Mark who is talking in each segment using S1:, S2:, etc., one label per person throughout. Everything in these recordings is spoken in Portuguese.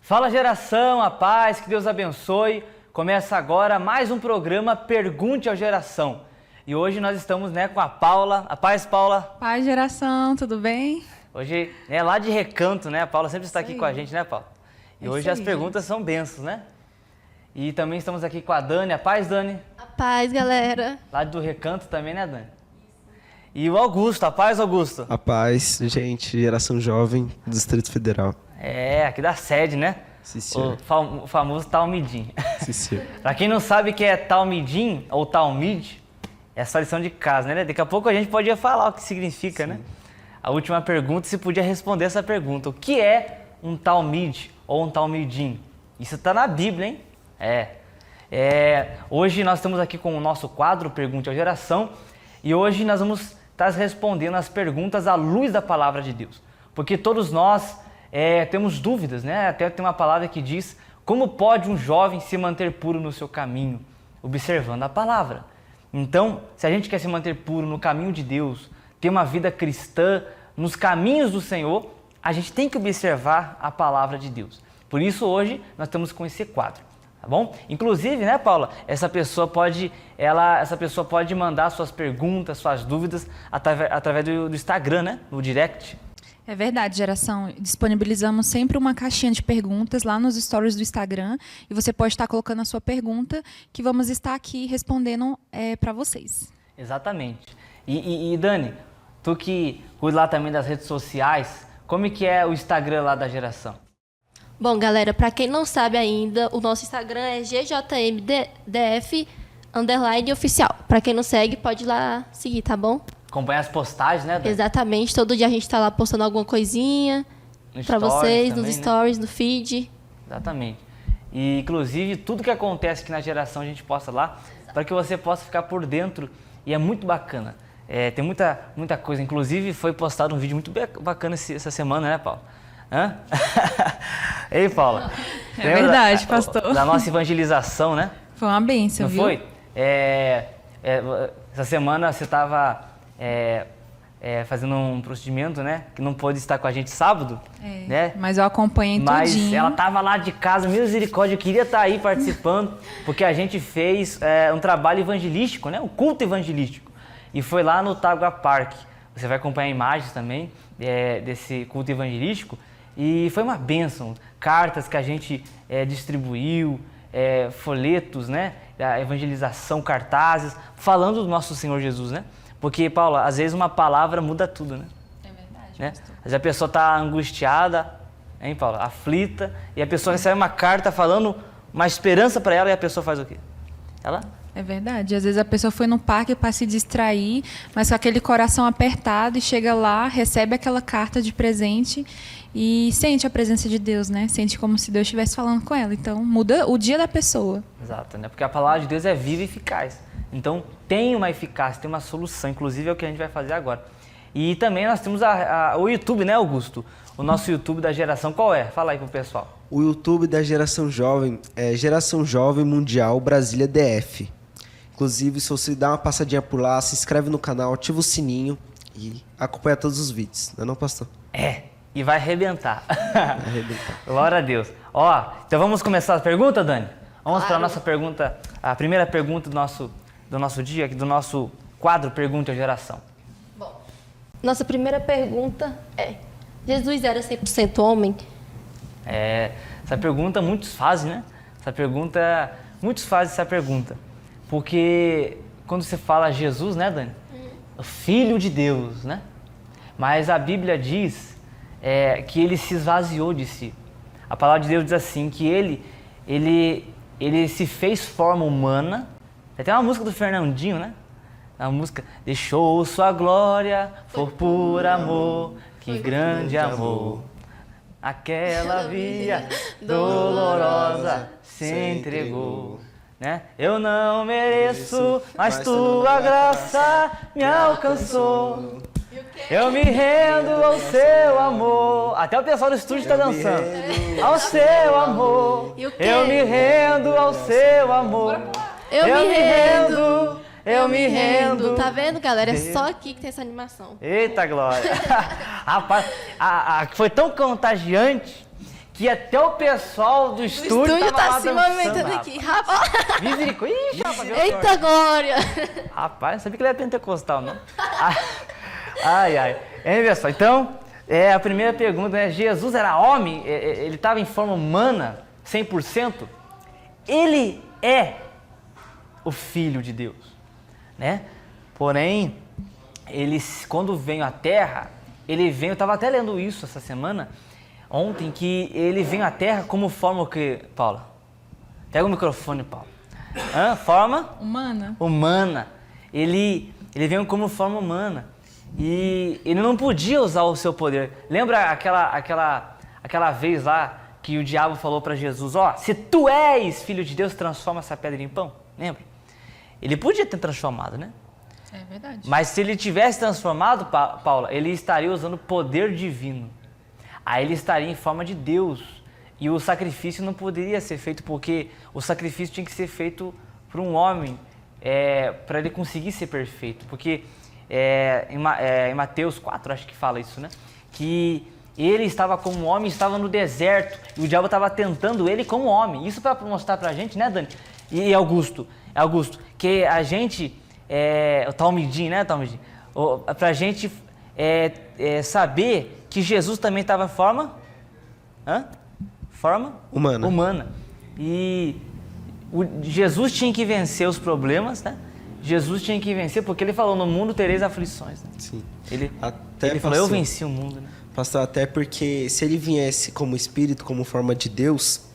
S1: Fala geração, a paz, que Deus abençoe. Começa agora mais um programa Pergunte ao Geração. E hoje nós estamos com a Paula. A paz, Paula.
S2: Paz, geração, tudo bem?
S1: Hoje é lá de Recanto, né? A Paula sempre está aqui com a gente, né, Paula? E hoje as perguntas são bênçãos, né? E também estamos aqui com a Dani. A paz, Dani.
S3: A paz, galera.
S1: Lá do Recanto também, né, Dani? E o Augusto. A paz, Augusto.
S4: A paz, gente, geração jovem do Distrito Federal.
S1: É, aqui da sede, né?
S4: Sim, senhor.
S1: O famoso Talmidim.
S4: Sim, senhor.
S1: Pra quem não sabe o que é Talmidim ou Talmid, é sua lição de casa, né? Daqui a pouco a gente podia falar o que significa, né? A última pergunta, se podia responder essa pergunta. O que é um Talmid ou um Talmidim? Isso tá na Bíblia, hein? Hoje nós estamos aqui com o nosso quadro Pergunte à Geração e hoje nós vamos estar respondendo as perguntas à luz da Palavra de Deus. Porque todos nós temos dúvidas, né? Até tem uma palavra que diz: como pode um jovem se manter puro no seu caminho? Observando a palavra. Então, se a gente quer se manter puro no caminho de Deus, ter uma vida cristã nos caminhos do Senhor, a gente tem que observar a palavra de Deus. Por isso, hoje, nós estamos com esse quadro, tá bom? Inclusive, né, Paula, essa pessoa pode mandar suas perguntas, suas dúvidas através do Instagram, né? No direct.
S2: É verdade, geração. Disponibilizamos sempre uma caixinha de perguntas lá nos stories do Instagram e você pode estar colocando a sua pergunta que vamos estar aqui respondendo para vocês.
S1: Exatamente. E Dani, tu que cuida lá também das redes sociais, como é que é o Instagram lá da geração?
S3: Bom, galera, pra quem não sabe ainda, o nosso Instagram é GJMDF_oficial. Pra quem não segue, pode ir lá seguir, tá bom?
S1: Acompanhar as postagens, né, Dani?
S3: Exatamente. Todo dia a gente tá lá postando alguma coisinha pra vocês, nos stories, no feed.
S1: Exatamente. E, inclusive, tudo que acontece aqui na geração a gente posta lá, para que você possa ficar por dentro. E é muito bacana. Tem muita coisa. Inclusive, foi postado um vídeo muito bacana essa semana, né, Paulo? Hã? Ei, Paula.
S2: É verdade, pastor.
S1: Da nossa evangelização, né?
S2: Foi uma bênção,
S1: não
S2: viu?
S1: Foi? Essa semana você estava fazendo um procedimento, né? Que não pôde estar com a gente sábado, né?
S2: Mas eu acompanhei tudinho.
S1: Mas ela estava lá de casa, misericórdia, eu queria estar aí participando, porque a gente fez um trabalho evangelístico, né? Um culto evangelístico. E foi lá no Tagua Park. Você vai acompanhar imagens também desse culto evangelístico. E foi uma bênção. Cartas que a gente distribuiu, folhetos, né? A evangelização, cartazes, falando do nosso Senhor Jesus, né? Porque, Paula, às vezes uma palavra muda tudo, né?
S2: É verdade,
S1: né?
S2: pastor.
S1: Às vezes a pessoa está angustiada, hein, Paula? Aflita, e a pessoa recebe uma carta falando uma esperança para ela e a pessoa faz o quê?
S2: É verdade. Às vezes a pessoa foi no parque para se distrair, mas com aquele coração apertado e chega lá, recebe aquela carta de presente e sente a presença de Deus, né? Sente como se Deus estivesse falando com ela. Então, muda o dia da pessoa.
S1: Exato, né? Porque a palavra de Deus é viva e eficaz. Então, tem uma eficácia, tem uma solução. Inclusive, é o que a gente vai fazer agora. E também nós temos o YouTube, né, Augusto? O nosso YouTube da geração, qual é? Fala aí pro pessoal.
S4: O YouTube da Geração Jovem é Geração Jovem Mundial Brasília DF. Inclusive, se você dá uma passadinha por lá, se inscreve no canal, ativa o sininho e acompanha todos os vídeos. Não é não, pastor?
S1: E vai arrebentar.
S4: Vai arrebentar.
S1: Glória a Deus. Então vamos começar a pergunta, Dani? Vamos para a nossa pergunta, a primeira pergunta do nosso dia, do nosso quadro Pergunte à Geração.
S3: Bom, nossa primeira pergunta é: Jesus era 100% homem?
S1: Essa pergunta muitos fazem, né? Muitos fazem essa pergunta. Porque quando você fala Jesus, né, Dani? O Filho de Deus, né? Mas a Bíblia diz que ele se esvaziou de si. A palavra de Deus diz assim, que ele se fez forma humana. Tem até uma música do Fernandinho, né? A música: deixou sua glória, for por amor, que grande amor. Aquela via dolorosa se entregou. Né? Eu não mereço, mas tua graça me alcançou. Eu me rendo ao seu amor. Até o pessoal do estúdio está dançando. Ao seu amor. Eu me rendo ao seu amor.
S3: Eu me rendo.
S1: Eu me rendo.
S3: Tá vendo, galera? É só aqui que tem essa animação.
S1: Eita glória. Rapaz, foi tão contagiante que até o pessoal do estúdio
S3: estúdio
S1: tava
S3: tá
S1: lá
S3: se
S1: dançando,
S3: movimentando aqui, rapaz.
S1: Misericórdia. Ixi, rapaz, deu
S3: Eita
S1: sorte.
S3: glória.
S1: Rapaz, não sabia que ele era pentecostal, não. Ai, ai. Hein, pessoal? Então, a primeira pergunta é, Jesus era homem? Ele estava em forma humana, 100%? Ele é o Filho de Deus, né? Porém, ele, quando veio à Terra, ele veio, eu estava até lendo isso essa semana, ontem, que ele veio à Terra como forma o quê, Paula? Pega o microfone, Paula. Forma? Humana. Ele veio como forma humana. E ele não podia usar o seu poder. Lembra aquela vez lá que o diabo falou para Jesus, se tu és filho de Deus, transforma essa pedra em pão? Lembra? Ele podia ter transformado, né?
S2: É verdade.
S1: Mas se ele tivesse transformado, Paula, ele estaria usando poder divino. Aí ele estaria em forma de Deus. E o sacrifício não poderia ser feito, porque o sacrifício tinha que ser feito por um homem, para ele conseguir ser perfeito. Porque em Mateus 4, acho que fala isso, né? Que ele estava como homem, estava no deserto, e o diabo estava tentando ele como homem. Isso para mostrar para a gente, né, Dani? E Augusto, que a gente, o Talmidim, né, Talmidim? Para a gente saber que Jesus também estava em forma... Forma? Humana. E Jesus tinha que vencer os problemas, né? Jesus tinha que vencer, porque ele falou, no mundo tereis aflições. Né?
S4: Sim.
S1: Ele falou, eu venci o mundo. Né?
S4: Pastor, até porque se ele viesse como espírito, como forma de Deus,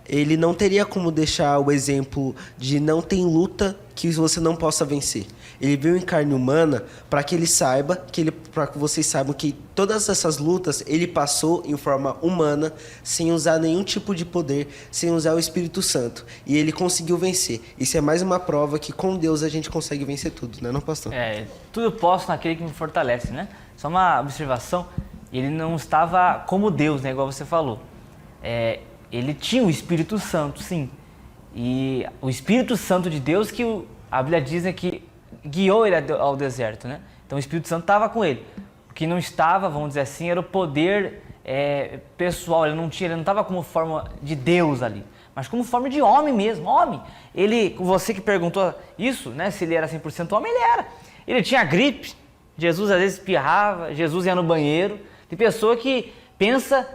S4: ele não teria como deixar o exemplo de não tem luta que você não possa vencer. Ele veio em carne humana para que ele saiba, para que vocês saibam que todas essas lutas ele passou em forma humana, sem usar nenhum tipo de poder, sem usar o Espírito Santo. E ele conseguiu vencer. Isso é mais uma prova que com Deus a gente consegue vencer tudo, né, não, pastor?
S1: Tudo posso naquele que me fortalece, né? Só uma observação, ele não estava como Deus, né, igual você falou. Ele tinha o Espírito Santo, sim. E o Espírito Santo de Deus que a Bíblia diz que guiou ele ao deserto, né? Então o Espírito Santo estava com ele. O que não estava, vamos dizer assim, era o poder pessoal. Ele não estava como forma de Deus ali, mas como forma de homem mesmo, homem. Você que perguntou isso, né? Se ele era 100% homem, ele era. Ele tinha gripe, Jesus às vezes espirrava, Jesus ia no banheiro. Tem pessoa que pensa,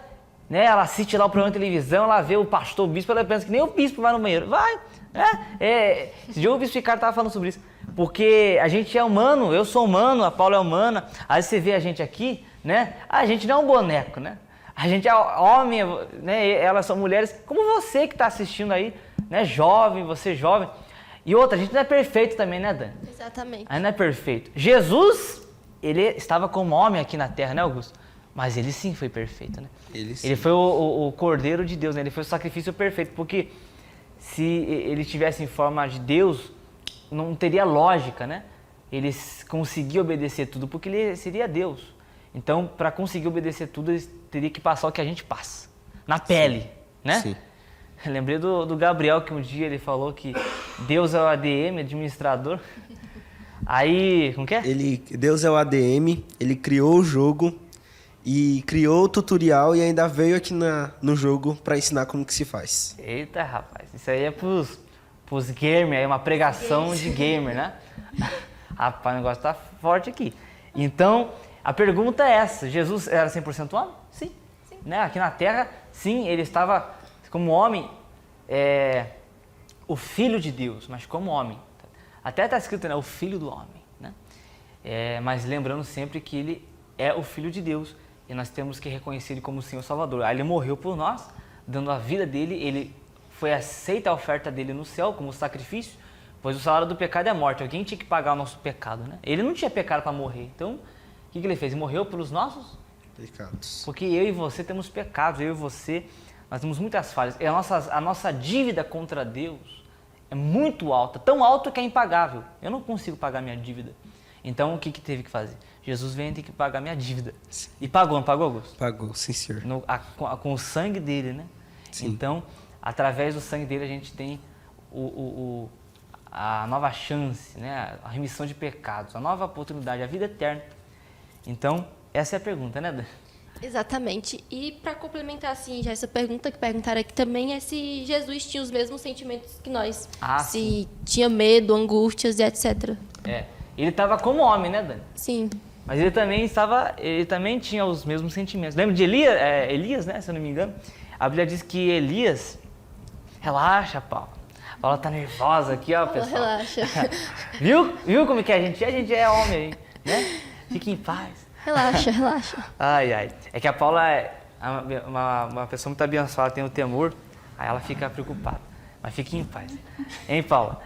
S1: né? Ela assiste lá o programa de televisão, ela vê o pastor, o bispo, ela pensa que nem o bispo vai no banheiro. Vai, né? Esse dia o bispo Ricardo estava falando sobre isso. Porque a gente é humano, eu sou humano, a Paula é humana. Aí você vê a gente aqui, né? A gente não é um boneco, né? A gente é homem, né? Elas são mulheres, como você que está assistindo aí, né? Jovem, você jovem. E outra, a gente não é perfeito também, né, Dani?
S3: Exatamente.
S1: A gente não é perfeito. Jesus, ele estava como homem aqui na Terra, né, Augusto? Mas ele sim foi perfeito, né? Ele foi o Cordeiro de Deus, né? Ele foi o sacrifício perfeito, porque se ele estivesse em forma de Deus, não teria lógica, né? Ele conseguia obedecer tudo, porque ele seria Deus. Então, para conseguir obedecer tudo, ele teria que passar o que a gente passa, na pele, sim, né? Sim. Eu lembrei do Gabriel, que um dia ele falou que Deus é o ADM, administrador. Aí, como que é?
S4: Deus é o ADM, ele criou o jogo e criou o tutorial e ainda veio aqui no jogo para ensinar como que se faz.
S1: Eita, rapaz, isso aí é pros gamers, é uma pregação de gamer, né? Rapaz, o negócio tá forte aqui. Então, a pergunta é essa, Jesus era 100% homem? Sim. Né? Aqui na Terra, sim, ele estava como homem, o Filho de Deus, mas como homem. Até está escrito, né, o Filho do Homem, né? Mas lembrando sempre que ele é o Filho de Deus e nós temos que reconhecer ele como Senhor Salvador. Aí ele morreu por nós, dando a vida dele, ele foi aceita a oferta dele no céu como sacrifício, pois o salário do pecado é a morte. Alguém tinha que pagar o nosso pecado, né? Ele não tinha pecado para morrer. Então, o que ele fez? Ele morreu pelos nossos
S4: pecados.
S1: Porque eu e você temos pecados, eu e você, nós temos muitas falhas. E a nossa dívida contra Deus é muito alta, tão alta que é impagável. Eu não consigo pagar minha dívida. Então, o que teve que fazer? Jesus veio e tem que pagar minha dívida. Sim. E pagou, não pagou, Augusto?
S4: Pagou, sim, senhor.
S1: Com o sangue dele, né? Sim. Então, através do sangue dele, a gente tem a nova chance, né? A remissão de pecados, a nova oportunidade, a vida eterna. Então, essa é a pergunta, né, Dan?
S3: Exatamente. E para complementar assim, já essa pergunta que perguntaram aqui também é se Jesus tinha os mesmos sentimentos que nós. Se tinha medo, angústias e etc.
S1: Ele estava como homem, né, Dani?
S3: Sim.
S1: Mas ele também tinha os mesmos sentimentos. Lembra de Elias, né, se eu não me engano? A Bíblia diz que Elias... Relaxa, Paula. A Paula tá nervosa aqui, ó, pessoal.
S3: Relaxa.
S1: Viu como que a gente é? A gente é homem, né? Fique em paz.
S3: Relaxa.
S1: Ai. É que a Paula é uma pessoa muito abençoada, tem o temor, aí ela fica preocupada. Mas fique em paz. Hein, Paula?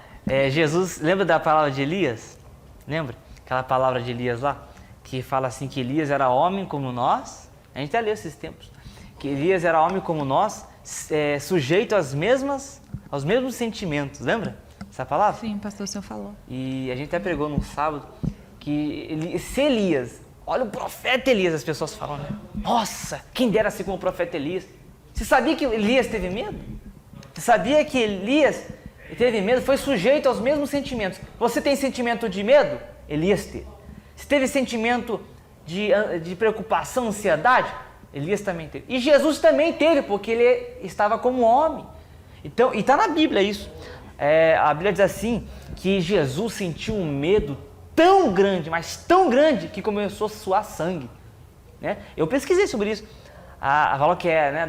S1: Jesus, lembra da palavra de Elias? Lembra? Aquela palavra de Elias lá? Que fala assim que Elias era homem como nós. A gente até leu esses tempos. Que Elias era homem como nós, sujeito aos mesmos sentimentos. Lembra essa palavra?
S2: Sim, pastor, o senhor falou.
S1: E a gente até pregou num sábado que se Elias... Olha o profeta Elias, as pessoas falam, né? Nossa, quem dera ser como o profeta Elias. Você sabia que Elias teve medo? Você sabia que Elias teve medo? Foi sujeito aos mesmos sentimentos. Você tem sentimento de medo? Elias teve. Você teve sentimento de preocupação, ansiedade? Elias também teve. E Jesus também teve, porque ele estava como homem. Então, e está na Bíblia isso. A Bíblia diz assim, que Jesus sentiu um medo tão grande, mas tão grande, que começou a suar sangue. Né? Eu pesquisei sobre isso. A Vala, que é, né,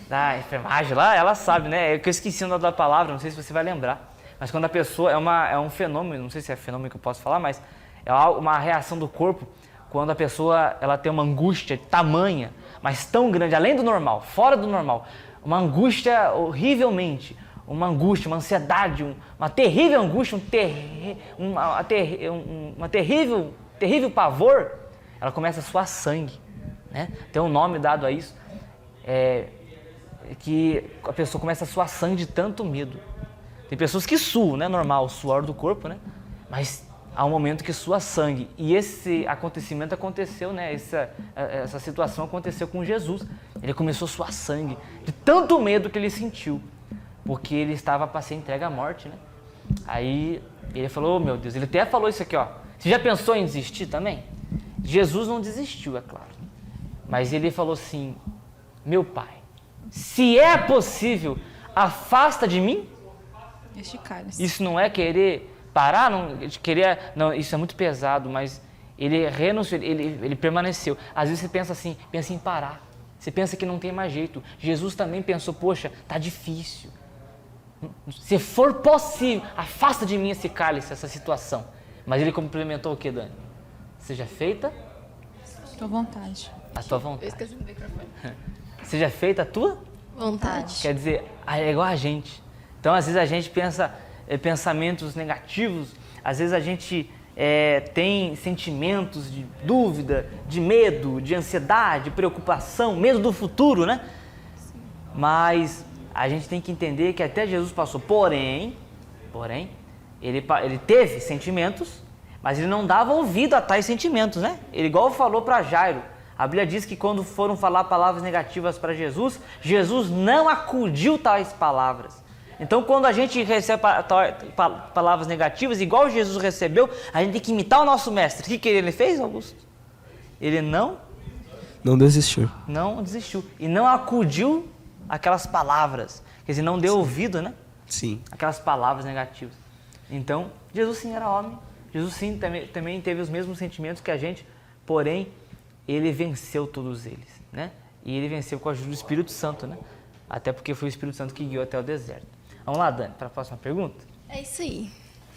S1: da enfermagem lá, ela sabe, né? Eu esqueci o nome da palavra, não sei se você vai lembrar. Mas quando a pessoa é um fenômeno, não sei se é fenômeno que eu posso falar, mas é uma reação do corpo quando a pessoa ela tem uma angústia tamanha, mas tão grande, além do normal, fora do normal. Uma angústia horrivelmente, uma angústia, uma ansiedade, uma terrível angústia, uma terrível pavor, ela começa a suar sangue. Né? Tem um nome dado a isso, que a pessoa começa a suar sangue de tanto medo. Tem pessoas que suam, né? Normal, o suor do corpo, né? Mas há um momento que sua sangue. E esse acontecimento aconteceu, né? Essa situação aconteceu com Jesus. Ele começou a suar sangue de tanto medo que ele sentiu, porque ele estava para ser entregue à morte, né? Aí ele falou, oh, meu Deus, ele até falou isso aqui, ó. Você já pensou em desistir também? Jesus não desistiu, é claro. Mas ele falou assim, meu Pai, se é possível, afasta de mim.
S2: Este cálice.
S1: Isso não é querer parar, não, isso é muito pesado, mas ele renunciou, ele permaneceu. Às vezes você pensa em parar, você pensa que não tem mais jeito. Jesus também pensou, poxa, tá difícil. Se for possível, afasta de mim esse cálice, essa situação. Mas ele complementou o que, Dani? Seja feita
S2: a tua vontade.
S1: A tua vontade.
S3: Eu esqueci do microfone.
S1: Seja feita a tua
S3: Vontade.
S1: Quer dizer, é igual a gente. Então, às vezes a gente pensa pensamentos negativos, às vezes a gente tem sentimentos de dúvida, de medo, de ansiedade, de preocupação, medo do futuro, né? Sim. Mas a gente tem que entender que até Jesus passou. Porém, ele teve sentimentos, mas ele não dava ouvido a tais sentimentos, né? Ele igual falou para Jairo. A Bíblia diz que quando foram falar palavras negativas para Jesus, Jesus não acudiu tais palavras. Então, quando a gente recebe palavras negativas, igual Jesus recebeu, a gente tem que imitar o nosso mestre. O que ele fez, Augusto? Ele não
S4: desistiu.
S1: Não desistiu. E não acudiu aquelas palavras. Quer dizer, não deu ouvido, né?
S4: Sim.
S1: Aquelas palavras negativas. Então, Jesus sim era homem. Jesus sim também teve os mesmos sentimentos que a gente, porém, ele venceu todos eles, né? E ele venceu com a ajuda do Espírito Santo, né? Até porque foi o Espírito Santo que guiou até o deserto. Vamos lá, Dani, para a próxima pergunta?
S3: É isso aí.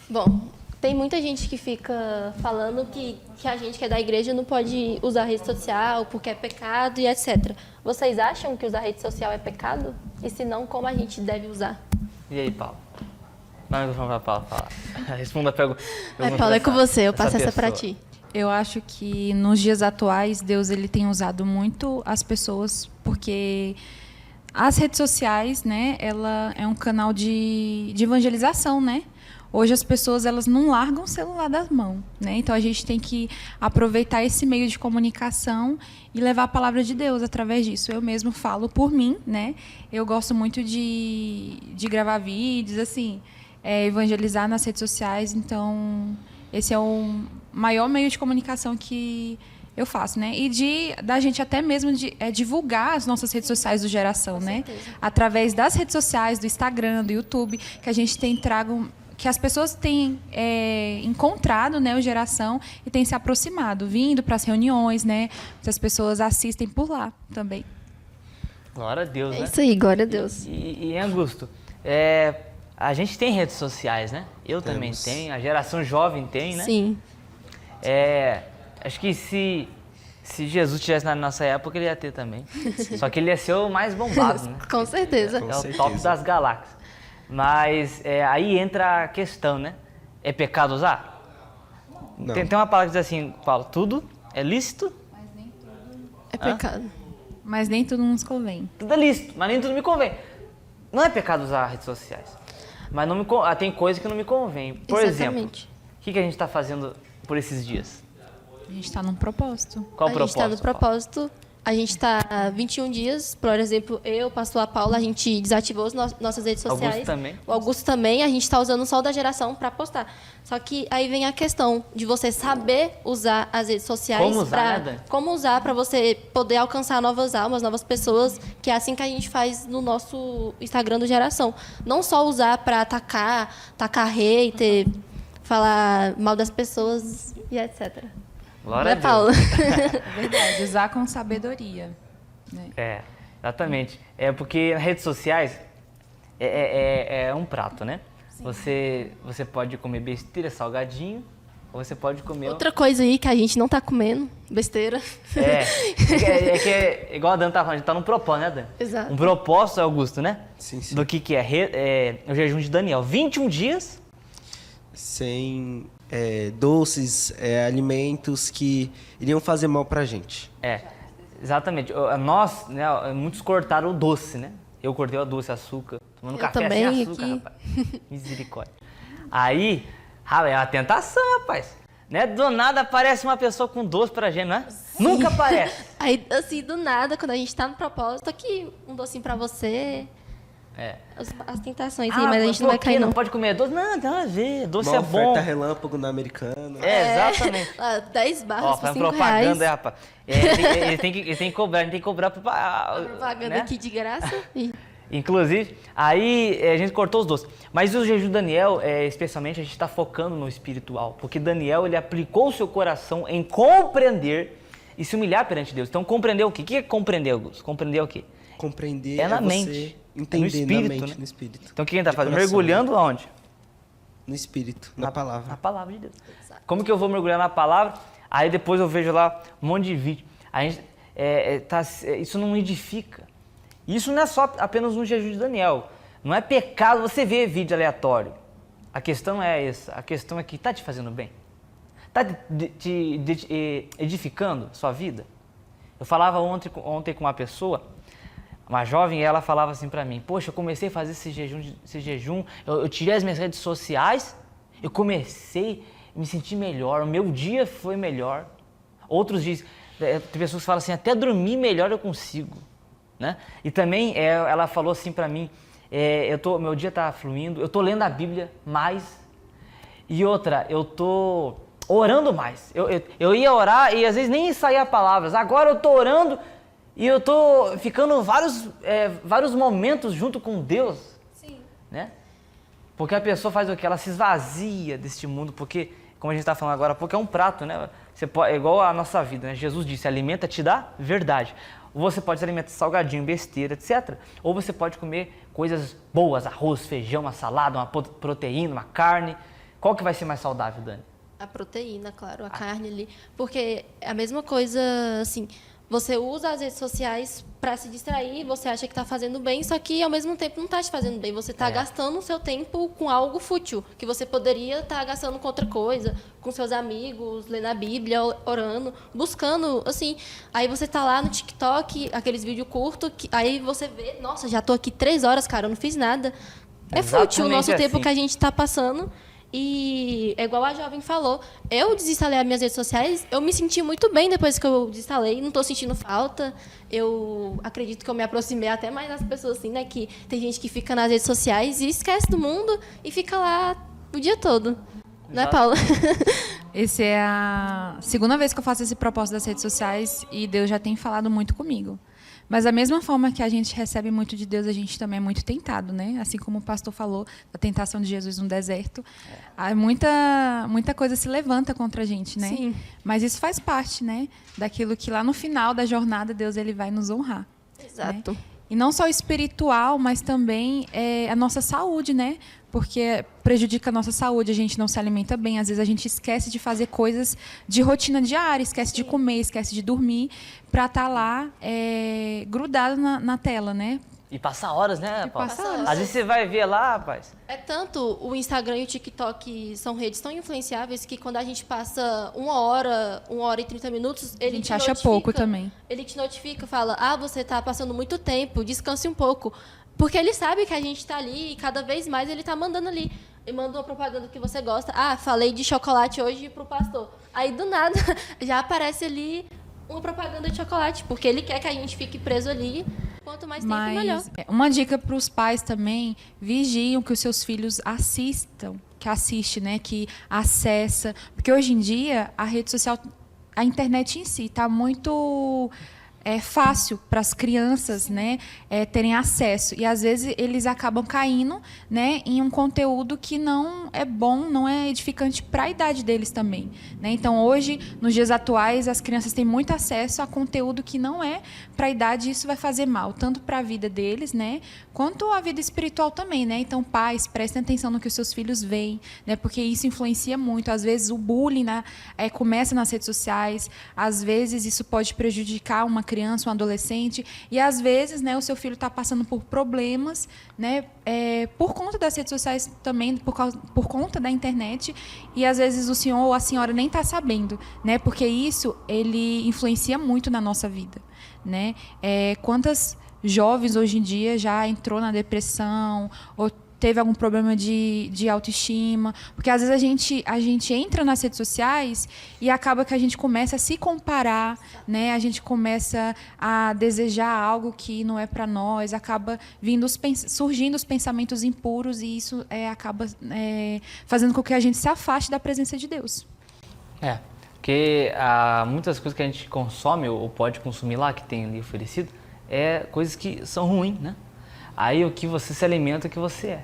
S3: Bom, tem muita gente que fica falando que a gente que é da igreja não pode usar rede social porque é pecado e etc. Vocês acham que usar rede social é pecado? E se não, como a gente deve usar?
S1: E aí, Paulo? Não, vamos para Paulo falar. Responda a pergunta.
S3: Paulo, é com você, eu passo essa para ti.
S2: Eu acho que nos dias atuais, Deus ele tem usado muito as pessoas, porque as redes sociais, né, ela é um canal de evangelização, né? Hoje as pessoas elas não largam o celular das mãos, né? Então a gente tem que aproveitar esse meio de comunicação e levar a palavra de Deus através disso. Eu mesmo falo por mim, né? Eu gosto muito de gravar vídeos, assim, evangelizar nas redes sociais. Então esse é o maior meio de comunicação que eu faço, né? E da gente até mesmo divulgar as nossas redes sociais do Geração, né?
S3: certeza.
S2: Através das redes sociais, do Instagram, do YouTube, que a gente tem trago, que as pessoas têm encontrado, né, o Geração e têm se aproximado, vindo para as reuniões, né? As pessoas assistem por lá também.
S1: Glória a Deus,
S3: É
S1: né?
S3: isso aí, glória a Deus.
S1: E Augusto, a gente tem redes sociais, né? Eu também
S4: Temos.
S1: tenho, a geração jovem tem, né?
S3: Sim.
S1: Acho que se Jesus tivesse na nossa época, ele ia ter também. Só que ele ia ser o mais bombado, né?
S3: Com certeza.
S4: Com
S1: É o
S4: certeza.
S1: top das galáxias. Mas aí entra a questão, né? É pecado usar?
S4: Não.
S1: Tem uma palavra que diz assim, Paulo, tudo é lícito,
S3: É pecado.
S2: Mas nem tudo nos convém.
S1: tudo é lícito, mas nem tudo me convém. Não é pecado usar redes sociais. Mas tem coisa que não me convém. Por exemplo,
S3: Exatamente.
S1: o que a gente está fazendo por esses dias?
S2: A gente está num propósito.
S1: Qual o
S3: A gente
S1: propósito?
S3: está no
S1: Paulo?
S3: propósito. A gente está 21 dias, por exemplo, eu, pastor a Paula, a gente desativou as nossas redes
S1: Augusto
S3: sociais.
S1: também.
S3: O Augusto também, a gente está usando só o da Geração para postar. Só que aí vem a questão de você saber usar as redes sociais.
S1: Como usar, né, Dani?
S3: Como usar para você poder alcançar novas almas, novas pessoas, que é assim que a gente faz no nosso Instagram do Geração. Não só usar para tacar hater, falar mal das pessoas e etc.
S1: Glória a
S3: Né,
S1: Deus.
S3: Paula?
S2: É verdade, usar com sabedoria. Né?
S1: Exatamente. É porque nas redes sociais é um prato, né? Você pode comer besteira, salgadinho, ou você pode comer...
S3: Outra coisa aí que a gente não tá comendo, besteira.
S1: É igual a Dan tá falando, a gente tá num propósito, né, Dan?
S3: Exato.
S1: Um propósito, Augusto, né?
S4: Sim, sim.
S1: Do que é o jejum de Daniel. 21 dias,
S4: Sem doces, alimentos que iriam fazer mal pra gente.
S1: exatamente. Nós, né, muitos cortaram o doce, né? Eu cortei o doce, açúcar, tomando
S3: Eu
S1: café
S3: também,
S1: sem açúcar,
S3: aqui.
S1: rapaz. Misericórdia. Aí, é uma tentação, rapaz. Né? Do nada aparece uma pessoa com doce pra gente, não é? Nunca aparece.
S3: Aí, assim, do nada, quando a gente tá no propósito, aqui, um docinho pra você. As tentações, sim, mas a gente não vai
S1: por quê?
S3: cair, não.
S1: Não pode comer doce? Não, tem nada a ver. Doce
S4: Uma
S1: é bom.
S4: oferta relâmpago na Americana.
S1: Exatamente.
S3: 10
S1: Ó,
S3: barras por
S1: faz
S3: 5
S1: propaganda,
S3: reais.
S1: rapaz. Ele tem que cobrar, a gente tem que cobrar
S3: A propaganda
S1: né?
S3: aqui de graça. E
S1: Inclusive, aí a gente cortou os doces. Mas o jejum de Daniel, especialmente, a gente está focando no espiritual. Porque Daniel, ele aplicou o seu coração em compreender e se humilhar perante Deus. Então, compreender o quê? O que é compreender, Augusto? Compreender o quê?
S4: Compreender
S1: É na
S4: você
S1: mente.
S4: entender
S1: É no espírito,
S4: na mente,
S1: né?
S4: no espírito.
S1: Então, o que a gente está
S4: De
S1: fazendo?
S4: coração,
S1: Mergulhando
S4: né?
S1: aonde?
S4: No espírito, na palavra.
S1: Na palavra de Deus. Como que eu vou mergulhar na palavra? Aí depois eu vejo lá um monte de vídeo. A gente, isso não edifica. Isso não é só apenas um jejum de Daniel. Não é pecado você ver vídeo aleatório. A questão é essa. A questão é que está te fazendo bem. Está te edificando sua vida. Eu falava ontem com uma pessoa, uma jovem, e ela falava assim para mim: poxa, eu comecei a fazer esse jejum, eu tirei as minhas redes sociais, eu comecei a me sentir melhor, o meu dia foi melhor. Outros dias, tem pessoas que falam assim: até dormir melhor eu consigo. Né? E também ela falou assim para mim: meu dia está fluindo, eu estou lendo a Bíblia mais. E outra, eu estou orando mais. Eu ia orar e às vezes nem saía palavras. Agora eu estou orando e eu estou ficando vários momentos junto com Deus.
S3: sim.
S1: Né? Porque a pessoa faz o quê? Ela se esvazia deste mundo, porque, como a gente está falando agora, porque é um prato, né? É igual a nossa vida, né? Jesus disse: alimenta-te da verdade. Você pode se alimentar de salgadinho, besteira, etc. Ou você pode comer coisas boas, arroz, feijão, uma salada, uma proteína, uma carne. Qual que vai ser mais saudável, Dani?
S3: A proteína, claro, a carne ali. Porque é a mesma coisa, assim, você usa as redes sociais para se distrair, você acha que está fazendo bem, só que ao mesmo tempo não está te fazendo bem. Você está gastando o seu tempo com algo fútil, que você poderia estar gastando com outra coisa, com seus amigos, lendo a Bíblia, orando, buscando, assim. Aí você está lá no TikTok, aqueles vídeos curtos, aí você vê: nossa, já estou aqui 3 horas, cara, eu não fiz nada. É fútil o nosso
S1: Exatamente
S3: tempo
S1: assim.
S3: que a gente está passando. E é igual a jovem falou, eu desinstalei as minhas redes sociais, eu me senti muito bem depois que eu desinstalei, não estou sentindo falta. Eu acredito que eu me aproximei até mais das pessoas, assim, né? Que tem gente que fica nas redes sociais e esquece do mundo e fica lá o dia todo. Não é, Paula?
S2: Essa é a segunda vez que eu faço esse propósito das redes sociais e Deus já tem falado muito comigo. Mas da mesma forma que a gente recebe muito de Deus, a gente também é muito tentado, né? Assim como o pastor falou, da tentação de Jesus no deserto. Há muita coisa se levanta contra a gente, né?
S3: Sim.
S2: Mas isso faz parte, né? Daquilo que lá no final da jornada, Deus ele vai nos honrar.
S3: Exato.
S2: Né? E não só espiritual, mas também a nossa saúde, né? Porque prejudica a nossa saúde, a gente não se alimenta bem, às vezes a gente esquece de fazer coisas de rotina diária, esquece de comer, esquece de dormir, para estar lá grudado na tela, né?
S1: E passar horas, né, Paulo?
S2: passa
S3: horas.
S1: Às vezes você vai ver lá, rapaz.
S3: É tanto o Instagram e o TikTok são redes tão influenciáveis que quando a gente passa 1 hora e 30 minutos, ele
S2: gente
S3: te
S2: acha
S3: notifica,
S2: pouco também.
S3: Ele te notifica, fala, você está passando muito tempo, descanse um pouco. Porque ele sabe que a gente está ali e cada vez mais ele está mandando ali. Ele manda uma propaganda que você gosta. Falei de chocolate hoje pro pastor. Aí, do nada, já aparece ali uma propaganda de chocolate, porque ele quer que a gente fique preso ali. Quanto mais tempo, melhor.
S2: Uma dica para os pais também, vigiem que os seus filhos assiste, né, que acessa, porque hoje em dia a rede social, a internet em si está muito fácil para as crianças, né, terem acesso. E, às vezes, eles acabam caindo, né, em um conteúdo que não é bom, não é edificante para a idade deles também. Né? Então, hoje, nos dias atuais, as crianças têm muito acesso a conteúdo que não é para a idade, e isso vai fazer mal, tanto para a vida deles, né, quanto a vida espiritual também. Né? Então, pais, prestem atenção no que os seus filhos veem, né, porque isso influencia muito. Às vezes, o bullying, né, começa nas redes sociais, às vezes, isso pode prejudicar uma criança, um adolescente, e às vezes, né, o seu filho está passando por problemas, né, por conta das redes sociais também, por conta da internet, e às vezes o senhor ou a senhora nem está sabendo, né, porque isso ele influencia muito na nossa vida, né? Quantas jovens hoje em dia já entrou na depressão ou teve algum problema de autoestima, porque às vezes a gente entra nas redes sociais e acaba que a gente começa a se comparar, né? A gente começa a desejar algo que não é para nós, acaba surgindo os pensamentos impuros, e isso acaba fazendo com que a gente se afaste da presença de Deus.
S1: Porque há muitas coisas que a gente consome ou pode consumir lá, que tem ali oferecido, coisas que são ruins, né? Aí o que você se alimenta é o que você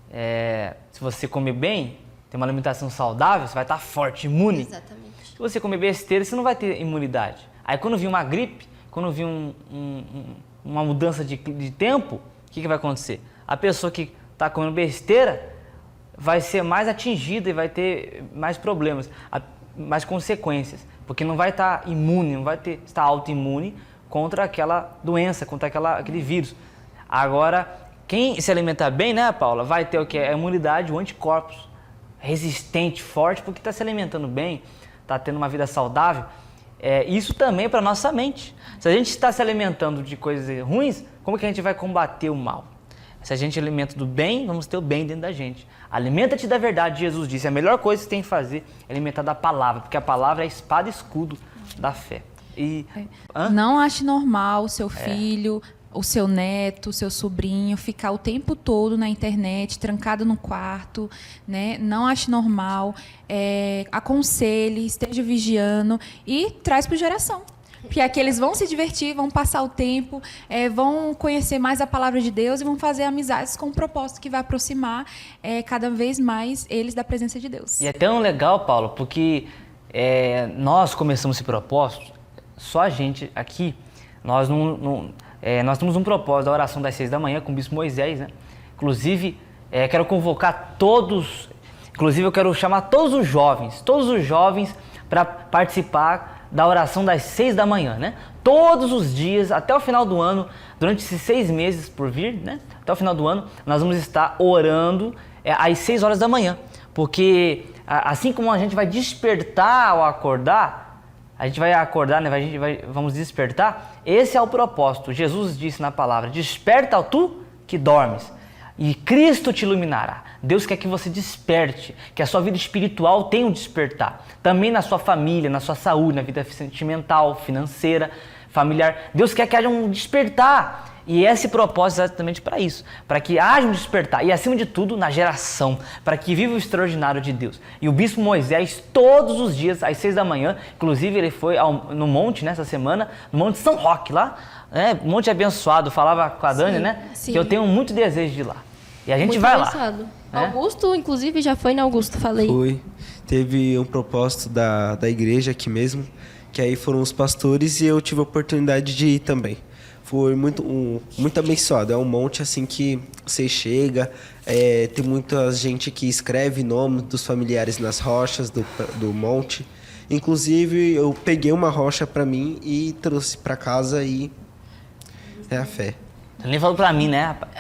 S1: é. Se você comer bem, tem uma alimentação saudável, você vai estar forte, imune.
S3: Exatamente.
S1: Se você comer besteira, você não vai ter imunidade. Aí quando vir uma gripe, quando vir uma mudança de tempo, o que vai acontecer? A pessoa que está comendo besteira vai ser mais atingida e vai ter mais problemas, mais consequências, porque não vai estar imune, não vai estar autoimune contra aquela doença, contra aquele vírus. Agora, quem se alimentar bem, né, Paula, vai ter o que? A imunidade, o anticorpos, resistente, forte, porque está se alimentando bem, está tendo uma vida saudável. Isso também é para a nossa mente. Se a gente está se alimentando de coisas ruins, como que a gente vai combater o mal? Se a gente alimenta do bem, vamos ter o bem dentro da gente. Alimenta-te da verdade, Jesus disse. A melhor coisa que você tem que fazer é alimentar da palavra, porque a palavra é a espada e escudo da fé.
S2: Não ache normal o seu filho, o seu neto, o seu sobrinho ficar o tempo todo na internet, trancado no quarto, né? Não ache normal, aconselhe, esteja vigiando e traz para a geração. Porque aqui eles vão se divertir, vão passar o tempo, vão conhecer mais a palavra de Deus e vão fazer amizades com um propósito que vai aproximar cada vez mais eles da presença de Deus.
S1: E é tão legal, Paulo, porque nós começamos esse propósito, só a gente aqui, nós temos um propósito da oração das 6 da manhã com o Bispo Moisés, né? Inclusive, quero convocar todos, eu quero chamar todos os jovens para participar da oração das 6 da manhã, né? Todos os dias, até o final do ano, durante esses 6 meses por vir, né? Até o final do ano, nós vamos estar orando às 6 horas da manhã, porque assim como a gente vai despertar ao acordar, a gente vai acordar, né? Vamos despertar. Esse é o propósito. Jesus disse na palavra: desperta tu que dormes, e Cristo te iluminará. Deus quer que você desperte, que a sua vida espiritual tenha um despertar. Também na sua família, na sua saúde, na vida sentimental, financeira, familiar. Deus quer que haja um despertar. E esse propósito é exatamente para isso, para que haja um despertar, e acima de tudo, na geração, para que viva o extraordinário de Deus. E o bispo Moisés, todos os dias, às 6 da manhã, inclusive ele foi no monte, nessa semana, no Monte São Roque, lá, monte abençoado, falava com a Dani, né?
S3: sim.
S1: Que eu tenho muito desejo de ir lá. E a gente
S3: Muito
S1: vai
S3: abençoado.
S1: lá.
S3: Augusto, inclusive, já foi na Augusto, falei.
S4: Foi. Teve um propósito da igreja aqui mesmo, que aí foram os pastores e eu tive a oportunidade de ir também. Foi muito abençoado. É um monte assim que você chega, tem muita gente que escreve nome dos familiares nas rochas do monte. Inclusive, eu peguei uma rocha para mim e trouxe para casa e é a fé.
S1: Você nem falou pra mim, né, rapaz?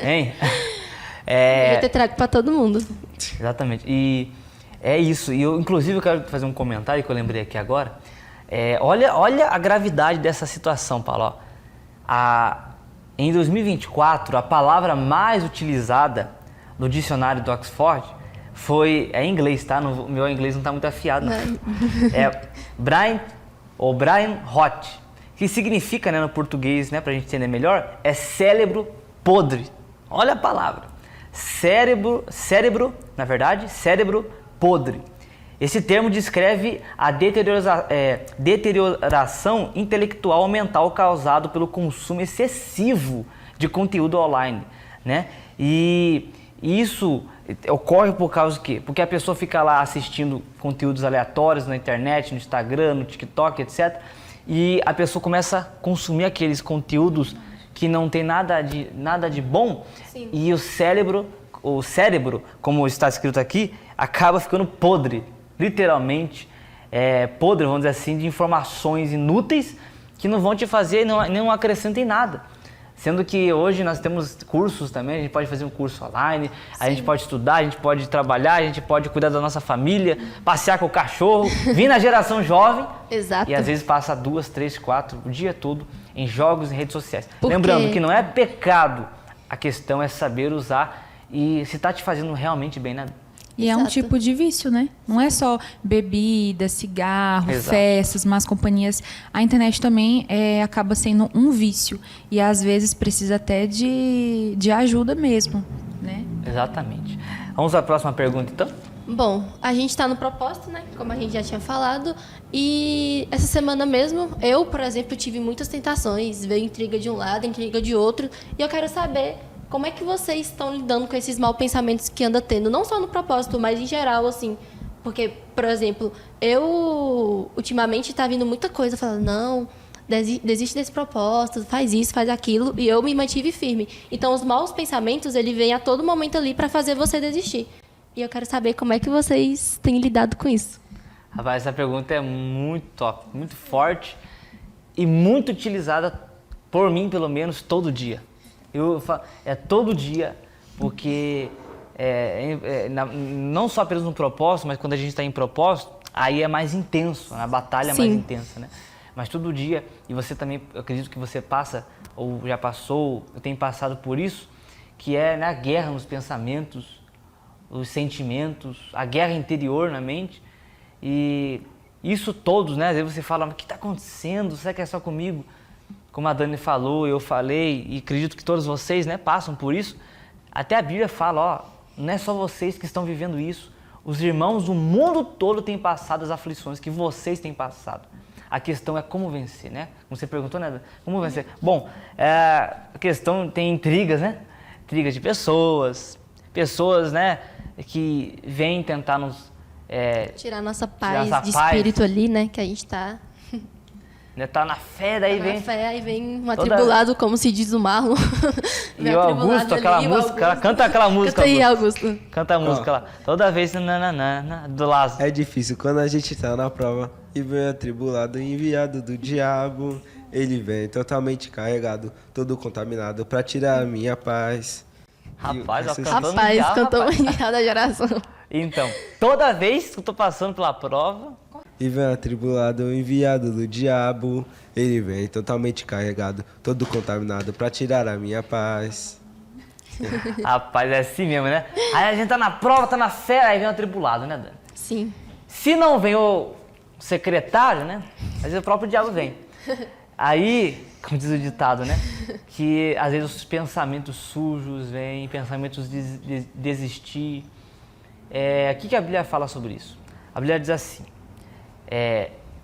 S1: Hein?
S3: Devia ter trago pra todo mundo.
S1: Exatamente. E é isso. E eu, inclusive, eu quero fazer um comentário que eu lembrei aqui agora. Olha a gravidade dessa situação, Paulo. Em 2024, a palavra mais utilizada no dicionário do Oxford é em inglês, tá? O meu inglês não está muito afiado, não. Brian Rot, que significa, né, no português, né, para a gente entender melhor, é cérebro podre. Olha a palavra. Cérebro, na verdade, cérebro podre. Esse termo descreve a deterioração intelectual ou mental causado pelo consumo excessivo de conteúdo online, né? E isso ocorre por causa do quê? Porque a pessoa fica lá assistindo conteúdos aleatórios na internet, no Instagram, no TikTok, etc. E a pessoa começa a consumir aqueles conteúdos que não tem nada de bom. Sim. E o cérebro, como está escrito aqui, acaba ficando podre. Literalmente podre, vamos dizer assim, de informações inúteis que não vão te fazer, não acrescentem nada. Sendo que hoje nós temos cursos também, a gente pode fazer um curso online, a gente pode estudar, a gente pode trabalhar, a gente pode cuidar da nossa família, passear com o cachorro, vir na geração jovem.
S3: Exato.
S1: E às vezes passa 2, 3, 4, o dia todo em jogos e redes sociais. Lembrando que não é pecado, a questão é saber usar e se está te fazendo realmente bem, né?
S2: E é um tipo de vício, né? Não é só bebida, cigarro, festas, más companhias. A internet também acaba sendo um vício. E às vezes precisa até de ajuda mesmo, né?
S1: Exatamente. Vamos à próxima pergunta, então?
S3: Bom, a gente está no propósito, né? Como a gente já tinha falado. E essa semana mesmo, eu, por exemplo, tive muitas tentações. Veio intriga de um lado, intriga de outro. E eu quero saber como é que vocês estão lidando com esses maus pensamentos que anda tendo? Não só no propósito, mas em geral, assim. Porque, por exemplo, eu ultimamente tá vindo muita coisa falando, não, desiste desse propósito, faz isso, faz aquilo. E eu me mantive firme. Então, os maus pensamentos, ele vem a todo momento ali para fazer você desistir. E eu quero saber como é que vocês têm lidado com isso.
S1: Rapaz, essa pergunta é muito top, muito forte e muito utilizada por mim, pelo menos, todo dia. Todo dia, porque não só apenas no propósito, mas quando a gente está em propósito, aí é mais intenso, a batalha é mais intensa, né? Mas todo dia, e você também, eu acredito que você passa, ou já passou, tem passado por isso, que é a guerra nos pensamentos, os sentimentos, a guerra interior na mente, e isso todos, né? Às vezes você fala, mas o que está acontecendo? Será que é só comigo? Como a Dani falou, eu falei, e acredito que todos vocês, né, passam por isso. Até a Bíblia fala, não é só vocês que estão vivendo isso. Os irmãos do mundo todo têm passado as aflições que vocês têm passado. A questão é como vencer, né? Como você perguntou, né? Como vencer? Bom, a questão tem intrigas, né? Intrigas de pessoas, né, que vêm tentar nos...
S3: tirar nossa paz de espírito ali, né, que a gente tá...
S1: Tá na fé, daí vem...
S3: Na fé, aí vem um atribulado, como se diz o Marlon.
S1: E o Augusto, aquela música, canta aquela música.
S3: Canta aí, Augusto.
S1: Canta a música lá. Toda vez, do Lázaro.
S4: É difícil quando a gente tá na prova e vem atribulado, enviado do diabo. Ele vem totalmente carregado, todo contaminado, pra tirar a minha paz.
S1: Rapaz,
S3: cantou mundial da geração.
S1: Então, toda vez que eu tô passando pela prova...
S4: E vem atribulado, enviado do diabo. Ele vem totalmente carregado, todo contaminado, pra tirar a minha paz.
S1: Rapaz, é assim mesmo, né? Aí a gente tá na prova, tá na fé, aí vem o atribulado, né, Dani?
S3: Sim.
S1: Se não vem o secretário, né? Às vezes o próprio diabo vem. Aí, como diz o ditado, né? Que às vezes os pensamentos sujos vêm, pensamentos de desistir. O que a Bíblia fala sobre isso? A Bíblia diz assim,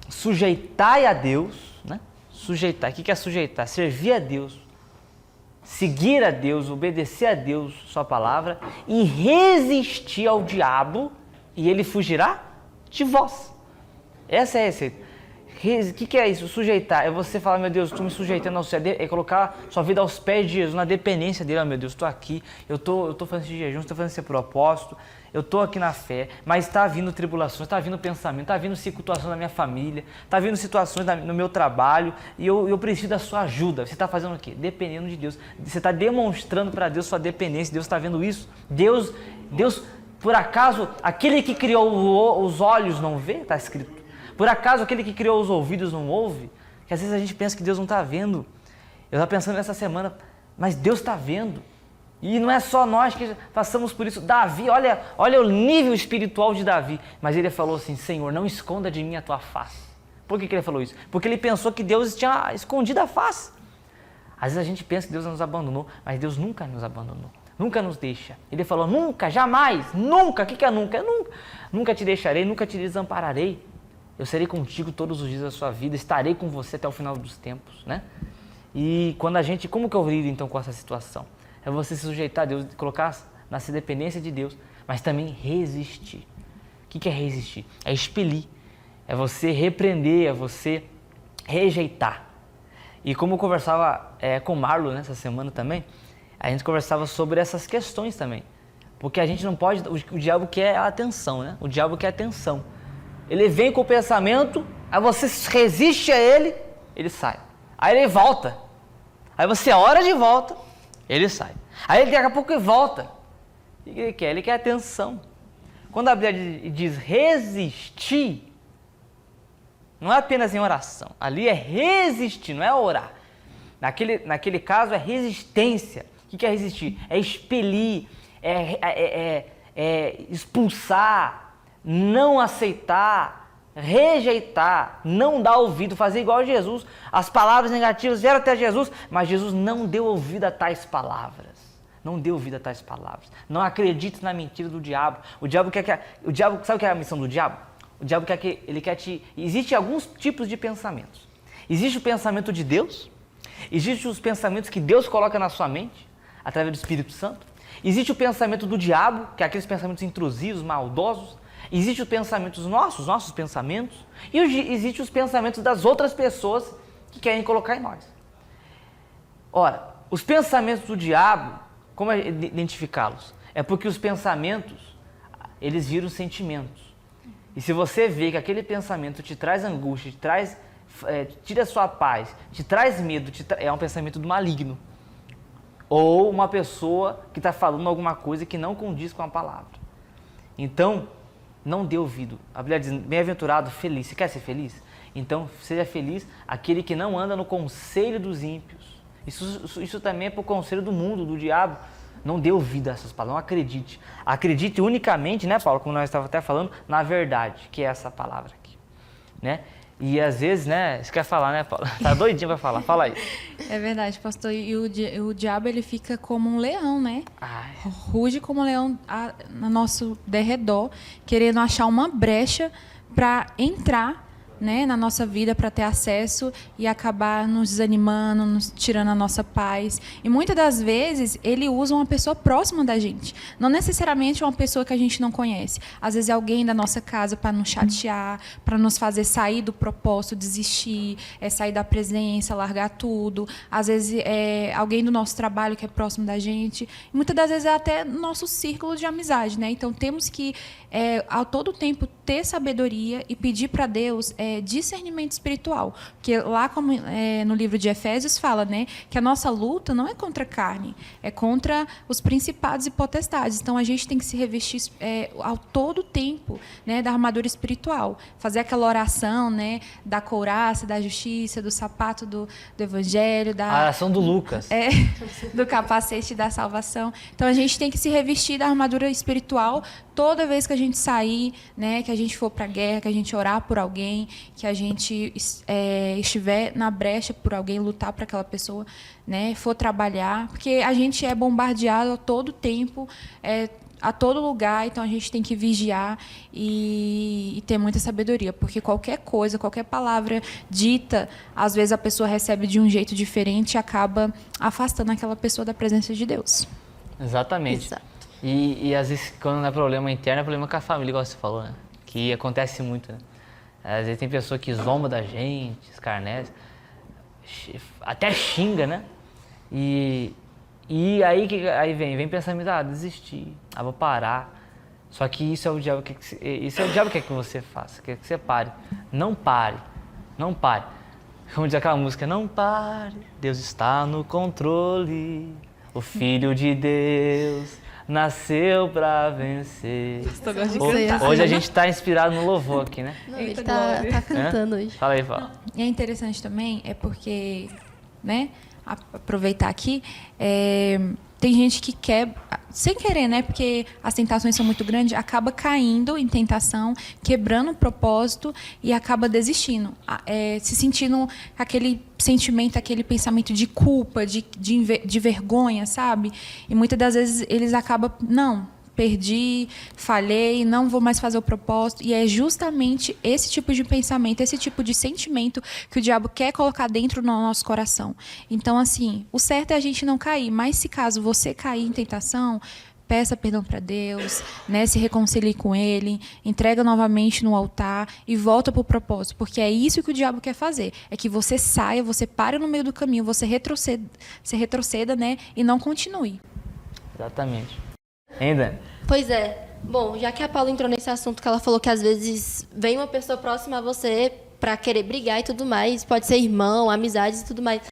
S1: sujeitai a Deus, né? Sujeitar, o que é sujeitar? Servir a Deus, seguir a Deus, obedecer a Deus, sua palavra, e resistir ao diabo, e ele fugirá de vós. Essa é a receita. O que é isso? Sujeitar. É você falar, meu Deus, estou me sujeitando ao Senhor. É colocar sua vida aos pés de Jesus, na dependência dele. Meu Deus, estou aqui, eu estou fazendo esse jejum, estou fazendo esse propósito, eu estou aqui na fé, mas está vindo tribulações, está vindo pensamento, está vindo situações na minha família, está vindo situações no meu trabalho, e eu preciso da sua ajuda. Você está fazendo o quê? Dependendo de Deus. Você está demonstrando para Deus sua dependência. Deus está vendo isso. Deus, por acaso, aquele que criou os olhos não vê? Está escrito. Por acaso aquele que criou os ouvidos não ouve? Que às vezes a gente pensa que Deus não está vendo. Eu estava pensando nessa semana, mas Deus está vendo. E não é só nós que passamos por isso. Davi, olha o nível espiritual de Davi. Mas ele falou assim, Senhor, não esconda de mim a tua face. Por que ele falou isso? Porque ele pensou que Deus tinha escondido a face. Às vezes a gente pensa que Deus nos abandonou, mas Deus nunca nos abandonou. Nunca nos deixa. Ele falou, nunca, jamais, nunca. O que é nunca? Nunca te deixarei, nunca te desampararei. Eu serei contigo todos os dias da sua vida, estarei com você até o final dos tempos, né? E quando como que eu lido então com essa situação? É você se sujeitar a Deus, colocar na dependência de Deus, mas também resistir. O que é resistir? É expelir, é você repreender, é você rejeitar. E como eu conversava com o Marlon nessa semana também, a gente conversava sobre essas questões também. Porque a gente não pode, o diabo quer a atenção, né? O diabo quer atenção. Ele vem com o pensamento, aí você resiste a ele, ele sai. Aí ele volta. Aí você ora de volta, ele sai. Aí ele daqui a pouco ele volta. O que ele quer? Ele quer atenção. Quando a Bíblia diz resistir, não é apenas em oração. Ali é resistir, não é orar. Naquele caso é resistência. O que é resistir? É expelir, é expulsar, não aceitar, rejeitar, não dar ouvido, fazer igual a Jesus. As palavras negativas vieram até Jesus, mas Jesus não deu ouvido a tais palavras. Não deu ouvido a tais palavras. Não acredite na mentira do diabo. O diabo sabe o que é a missão do diabo? O diabo ele quer te... Existem alguns tipos de pensamentos. Existe o pensamento de Deus, existem os pensamentos que Deus coloca na sua mente, através do Espírito Santo. Existe o pensamento do diabo, que é aqueles pensamentos intrusivos, maldosos. Existem os pensamentos nossos pensamentos, e existem os pensamentos das outras pessoas que querem colocar em nós. Ora, os pensamentos do diabo, como é identificá-los? É porque os pensamentos, eles viram sentimentos. E se você vê que aquele pensamento te traz angústia, tira a sua paz, te traz medo, é um pensamento do maligno. Ou uma pessoa que está falando alguma coisa que não condiz com a palavra. Então, não dê ouvido. A Bíblia diz, bem-aventurado, feliz. Você quer ser feliz? Então, seja feliz aquele que não anda no conselho dos ímpios. Isso também é para o conselho do mundo, do diabo. Não dê ouvido a essas palavras, não acredite. Acredite unicamente, né, Paulo, como nós estávamos até falando, na verdade, que é essa palavra aqui, né? E às vezes, né, você quer falar, né, Paulo? Tá doidinho pra falar, fala aí.
S2: É verdade, pastor. E o diabo, ele fica como um leão, né?
S1: Ai.
S2: Ruge como um leão no nosso derredor, querendo achar uma brecha para entrar, né, na nossa vida, para ter acesso e acabar nos desanimando, nos tirando a nossa paz. E muitas das vezes ele usa uma pessoa próxima da gente, não necessariamente uma pessoa que a gente não conhece. Às vezes é alguém da nossa casa para nos chatear, para nos fazer sair do propósito, desistir, sair da presença, largar tudo. Às vezes é alguém do nosso trabalho que é próximo da gente. E muitas das vezes é até nosso círculo de amizade, né? Então temos que a todo tempo ter sabedoria e pedir para Deus discernimento espiritual, porque lá como no livro de Efésios fala, né, que a nossa luta não é contra a carne, é contra os principados e potestades. Então a gente tem que se revestir ao todo tempo, né, da armadura espiritual, fazer aquela oração, né, da couraça, da justiça, do sapato do evangelho,
S1: a oração do Lucas,
S2: do capacete da salvação. Então a gente tem que se revestir da armadura espiritual toda vez que a gente sair, né, que a gente for para a guerra, que a gente orar por alguém, que a gente estiver na brecha por alguém, lutar para aquela pessoa, né? For trabalhar, porque a gente é bombardeado a todo tempo, a todo lugar, então a gente tem que vigiar e ter muita sabedoria, porque qualquer coisa, qualquer palavra dita, às vezes a pessoa recebe de um jeito diferente e acaba afastando aquela pessoa da presença de Deus.
S1: Exatamente.
S3: Exato.
S1: E às vezes, quando não é problema interno, é problema com a família, igual você falou, né? Que acontece muito, né? Às vezes tem pessoa que zomba da gente, escarnece, até xinga, né? E aí vem pensamento, desistir, vou parar. Só que isso é o diabo que quer que você faça, quer que você pare. Não pare, não pare. Como diz aquela música, não pare, Deus está no controle, o Filho de Deus nasceu pra vencer. Hoje a gente está inspirado no louvor aqui, né?
S3: Não, ele tá cantando hoje.
S1: Fala aí, fala.
S2: E é interessante também, porque, né, aproveitar aqui, tem gente que quer, sem querer, né, porque as tentações são muito grandes, acaba caindo em tentação, quebrando o propósito e acaba desistindo, se sentindo aquele sentimento, aquele pensamento de culpa, de vergonha, sabe? E muitas das vezes eles acabam, perdi, falhei, não vou mais fazer o propósito. E é justamente esse tipo de pensamento, esse tipo de sentimento que o diabo quer colocar dentro do nosso coração. Então, assim, o certo é a gente não cair, mas se caso você cair em tentação, peça perdão para Deus, né? Se reconcilie com Ele, entrega novamente no altar e volta para o propósito, porque é isso que o diabo quer fazer, é que você saia, você pare no meio do caminho, você retroceda, né? E não continue.
S1: Exatamente. Ainda?
S3: Pois é. Bom, já que a Paula entrou nesse assunto que ela falou que às vezes vem uma pessoa próxima a você para querer brigar e tudo mais, pode ser irmão, amizades e tudo mais.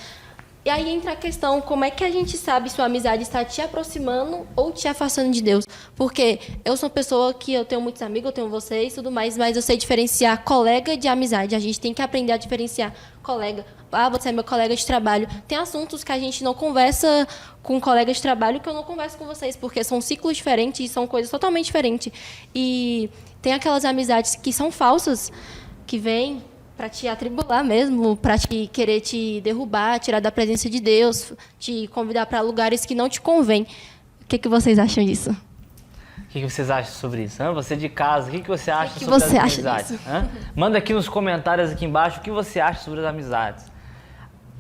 S3: E aí entra a questão, como é que a gente sabe se a amizade está te aproximando ou te afastando de Deus? Porque eu sou uma pessoa que eu tenho muitos amigos, eu tenho vocês e tudo mais, mas eu sei diferenciar colega de amizade. A gente tem que aprender a diferenciar colega. Você é meu colega de trabalho. Tem assuntos que a gente não conversa com colegas de trabalho que eu não converso com vocês, porque são ciclos diferentes e são coisas totalmente diferentes. E tem aquelas amizades que são falsas, que vêm para te atribular mesmo, para querer te derrubar, tirar da presença de Deus, te convidar para lugares que não te convêm. O que vocês acham disso?
S1: O que vocês acham sobre isso? Você de casa, o que você acha sobre
S3: você
S1: as
S3: acha
S1: amizades?
S3: disso?
S1: Manda aqui nos comentários aqui embaixo o que você acha sobre as amizades.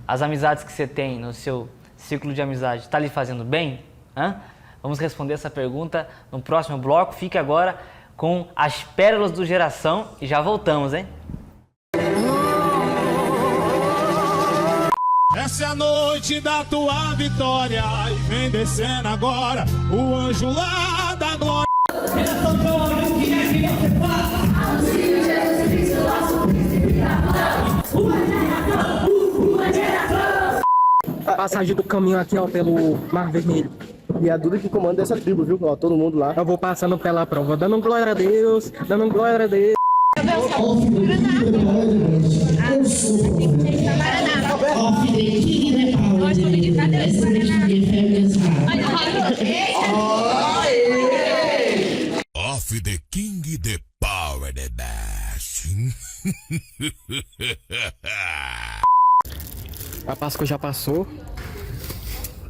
S1: As amizades que você tem no seu ciclo de amizade, está lhe fazendo bem? Vamos responder essa pergunta no próximo bloco. Fique agora com as pérolas do Geração e já voltamos, hein?
S5: Essa é a noite da tua vitória e vem descendo agora o anjo lá da glória.
S6: A passagem do caminho aqui, ó, pelo Mar Vermelho.
S7: E a Duda que comanda essa tribo, viu? Ó, todo mundo lá.
S6: Eu vou passando pela prova, dando glória a Deus, dando glória a Deus.
S5: Off the king, the power, the best.
S6: A Páscoa já passou,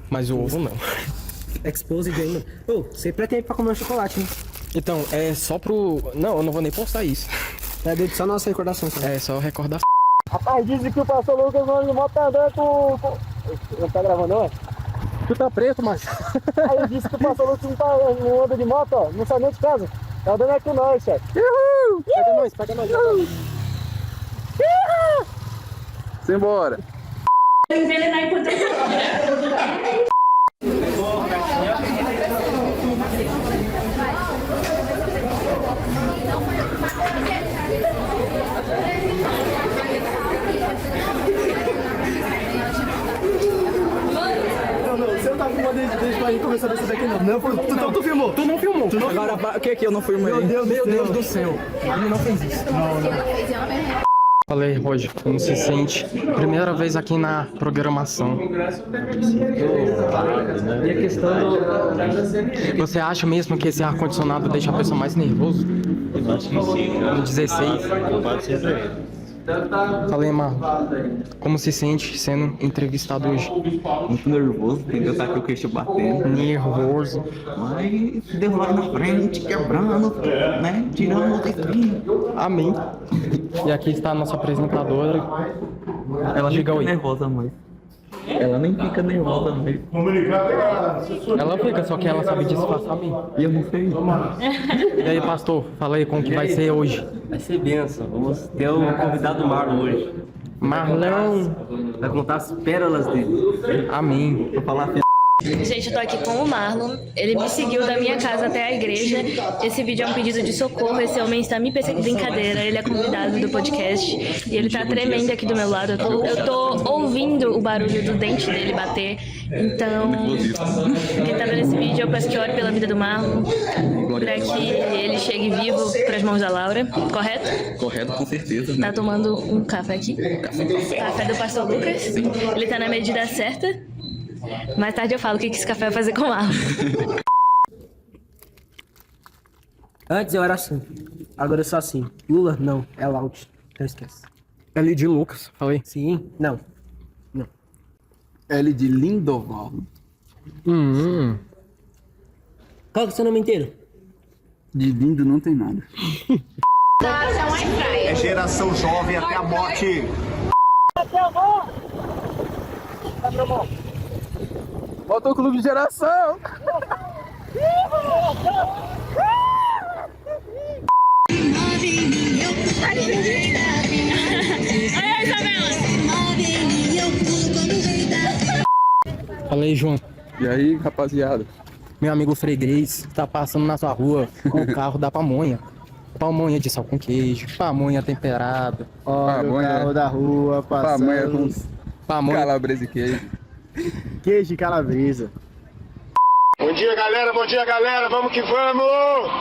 S6: mas o ovo não.
S7: Exposed ainda. Ô, sempre tem pra comer um chocolate, né?
S6: Então, é só pro... Não, eu não vou nem postar isso.
S7: É dentro só nossa recordação. Cara.
S6: É só recordação.
S7: Rapaz, dizem que o pastor Lucas não volta andando com... Não tá gravando, não é?
S6: Tu tá preto, mas...
S7: Aí disse que o pastor Lucas não anda de moto, ó. Não sai nem de casa. Tá andando aqui com nós, chefe.
S6: Uhul!
S7: Pega nós, pega nós. Uhul!
S6: Simbora!
S7: Não, você não tá filmando desde pra gente começar desse daqui, não. Não, tu filmou.
S6: Tu não filmou. Agora, o que é que eu não filmei? Meu Deus do céu. Ele não fez isso. Não. Fala aí, Roger, como se sente? Primeira vez aqui na programação. E a questão do... Você acha mesmo que esse ar-condicionado deixa a pessoa mais nervoso?
S8: Eu acho que sim.
S6: No 16?
S8: Pode ser pra ele.
S6: Fala aí, Marlon. Como se sente sendo entrevistado hoje?
S9: Muito nervoso, entendeu? Tá com o queixo batendo.
S6: Nervoso.
S9: Mas Deus lá na frente, quebrando, né? Tirando o tempinho.
S6: Amém. E aqui está a nossa apresentadora.
S9: Ela
S6: Diga
S9: fica
S6: oi.
S9: nervosa, mãe. Ela nem fica nervosa, mãe.
S6: Ela fica, só que ela sabe disfarçar bem.
S9: E eu não sei.
S6: E aí, pastor, fala aí como que vai ser hoje.
S10: Vai ser benção. Vamos ter o convidado Marlon hoje.
S6: Marlon.
S10: Vai contar as pérolas dele.
S6: Amém.
S9: Vou falar
S11: Gente, eu tô aqui com o Marlon. Ele me seguiu da minha casa até a igreja. Esse vídeo é um pedido de socorro. Esse homem está me perseguindo. Brincadeira, ele é convidado do podcast. E ele tá tremendo aqui do meu lado. Eu tô ouvindo o barulho do dente dele bater. Então, quem tá vendo esse vídeo, eu peço que ore pela vida do Marlon. Pra que ele chegue vivo pras mãos da Laura. Correto?
S9: Correto, com certeza.
S11: Tá tomando um café aqui. Café do pastor Lucas. Ele tá na medida certa. Mais tarde eu falo o que esse café vai fazer com o Marlon.
S6: Antes eu era assim. Agora eu sou assim. Lula? Não. É Laut. Não esquece. L de Lucas. Falei? Sim. Não. Não.
S9: L de Lindoval.
S6: Qual que é o seu nome inteiro?
S9: De lindo não tem nada.
S5: É geração jovem até a morte.
S6: Voltou o clube de geração. Fala aí, João.
S9: E aí, rapaziada?
S6: Meu amigo freguês tá passando na sua rua com o carro da pamonha. Pamonha de sal com queijo, pamonha temperada.
S7: Olha o carro da rua passando.
S9: Pamonha com
S6: Pamonha.
S9: calabresa e queijo.
S7: Queijo de calabresa.
S5: Bom dia, galera. Bom dia, galera. Vamos que vamos.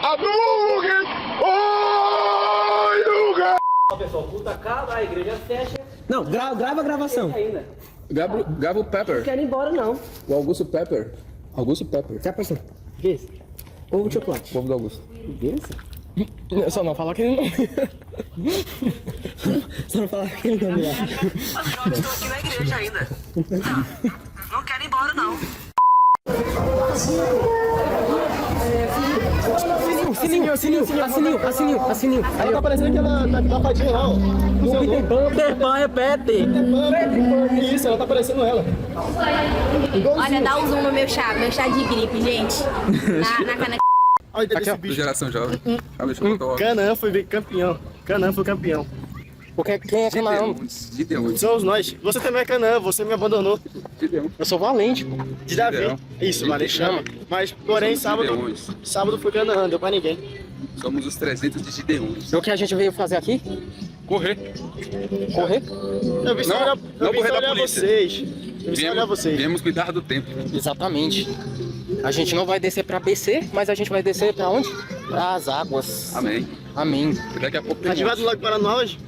S5: Hadouken! Oi, Luga!
S10: Pessoal, o culto acaba, a igreja fecha.
S6: Não, grava a gravação.
S9: Grava o Pepper.
S6: Não quero ir embora, não.
S9: O Augusto Pepper. Augusto Pepper.
S6: Já passou. Vê. Ovo de chocolate.
S9: Povo do Augusto.
S6: Só não falar que ele não. Só não falar que ele não.
S10: Os jovens estão aqui na igreja ainda. Não quero ir embora, não.
S6: Sininho.
S7: Aí tá parecendo que ela tá fadinha lá, ó.
S6: Peter Pan é Peter.
S7: Isso, ela tá parecendo ela.
S12: Olha, dá um zoom no meu chá de gripe, gente. Na caneca.
S7: Olha esse bicho.
S9: Geração jovem.
S7: Canaã foi campeão. Canaã foi campeão.
S6: Porque quem é Canaã?
S7: Somos nós. Você também é Canaã, você me abandonou.
S6: Eu sou valente, pô.
S7: De Davi. Isso, Valente chama. Mas, porém, sábado foi Canaã, não deu pra ninguém.
S9: Somos os 300 de Gideões.
S6: O que a gente veio fazer aqui?
S9: Correr.
S6: Correr?
S7: Eu vim só olhar vocês. Eu vim só olhar vocês.
S9: Viemos cuidar do tempo.
S6: Exatamente. A gente não vai descer pra BC, mas a gente vai descer pra onde? Pras águas.
S9: Amém.
S6: Amém.
S9: Daqui a pouco
S7: A gente vai do Lago Paranoá hoje?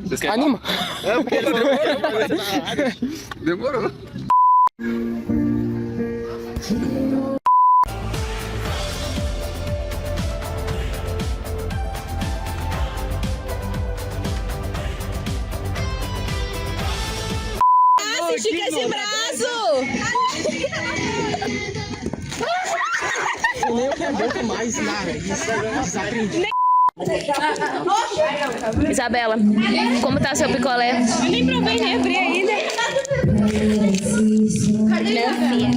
S9: Vocês querem
S6: Anima.
S7: É, porque ele falou que ele vai descer na água.
S9: Demorou.
S12: Estica esse braço!
S6: Eu que aguento mais nada.
S11: Isabela, como tá seu picolé?
S12: Eu nem provei, nem abri ainda.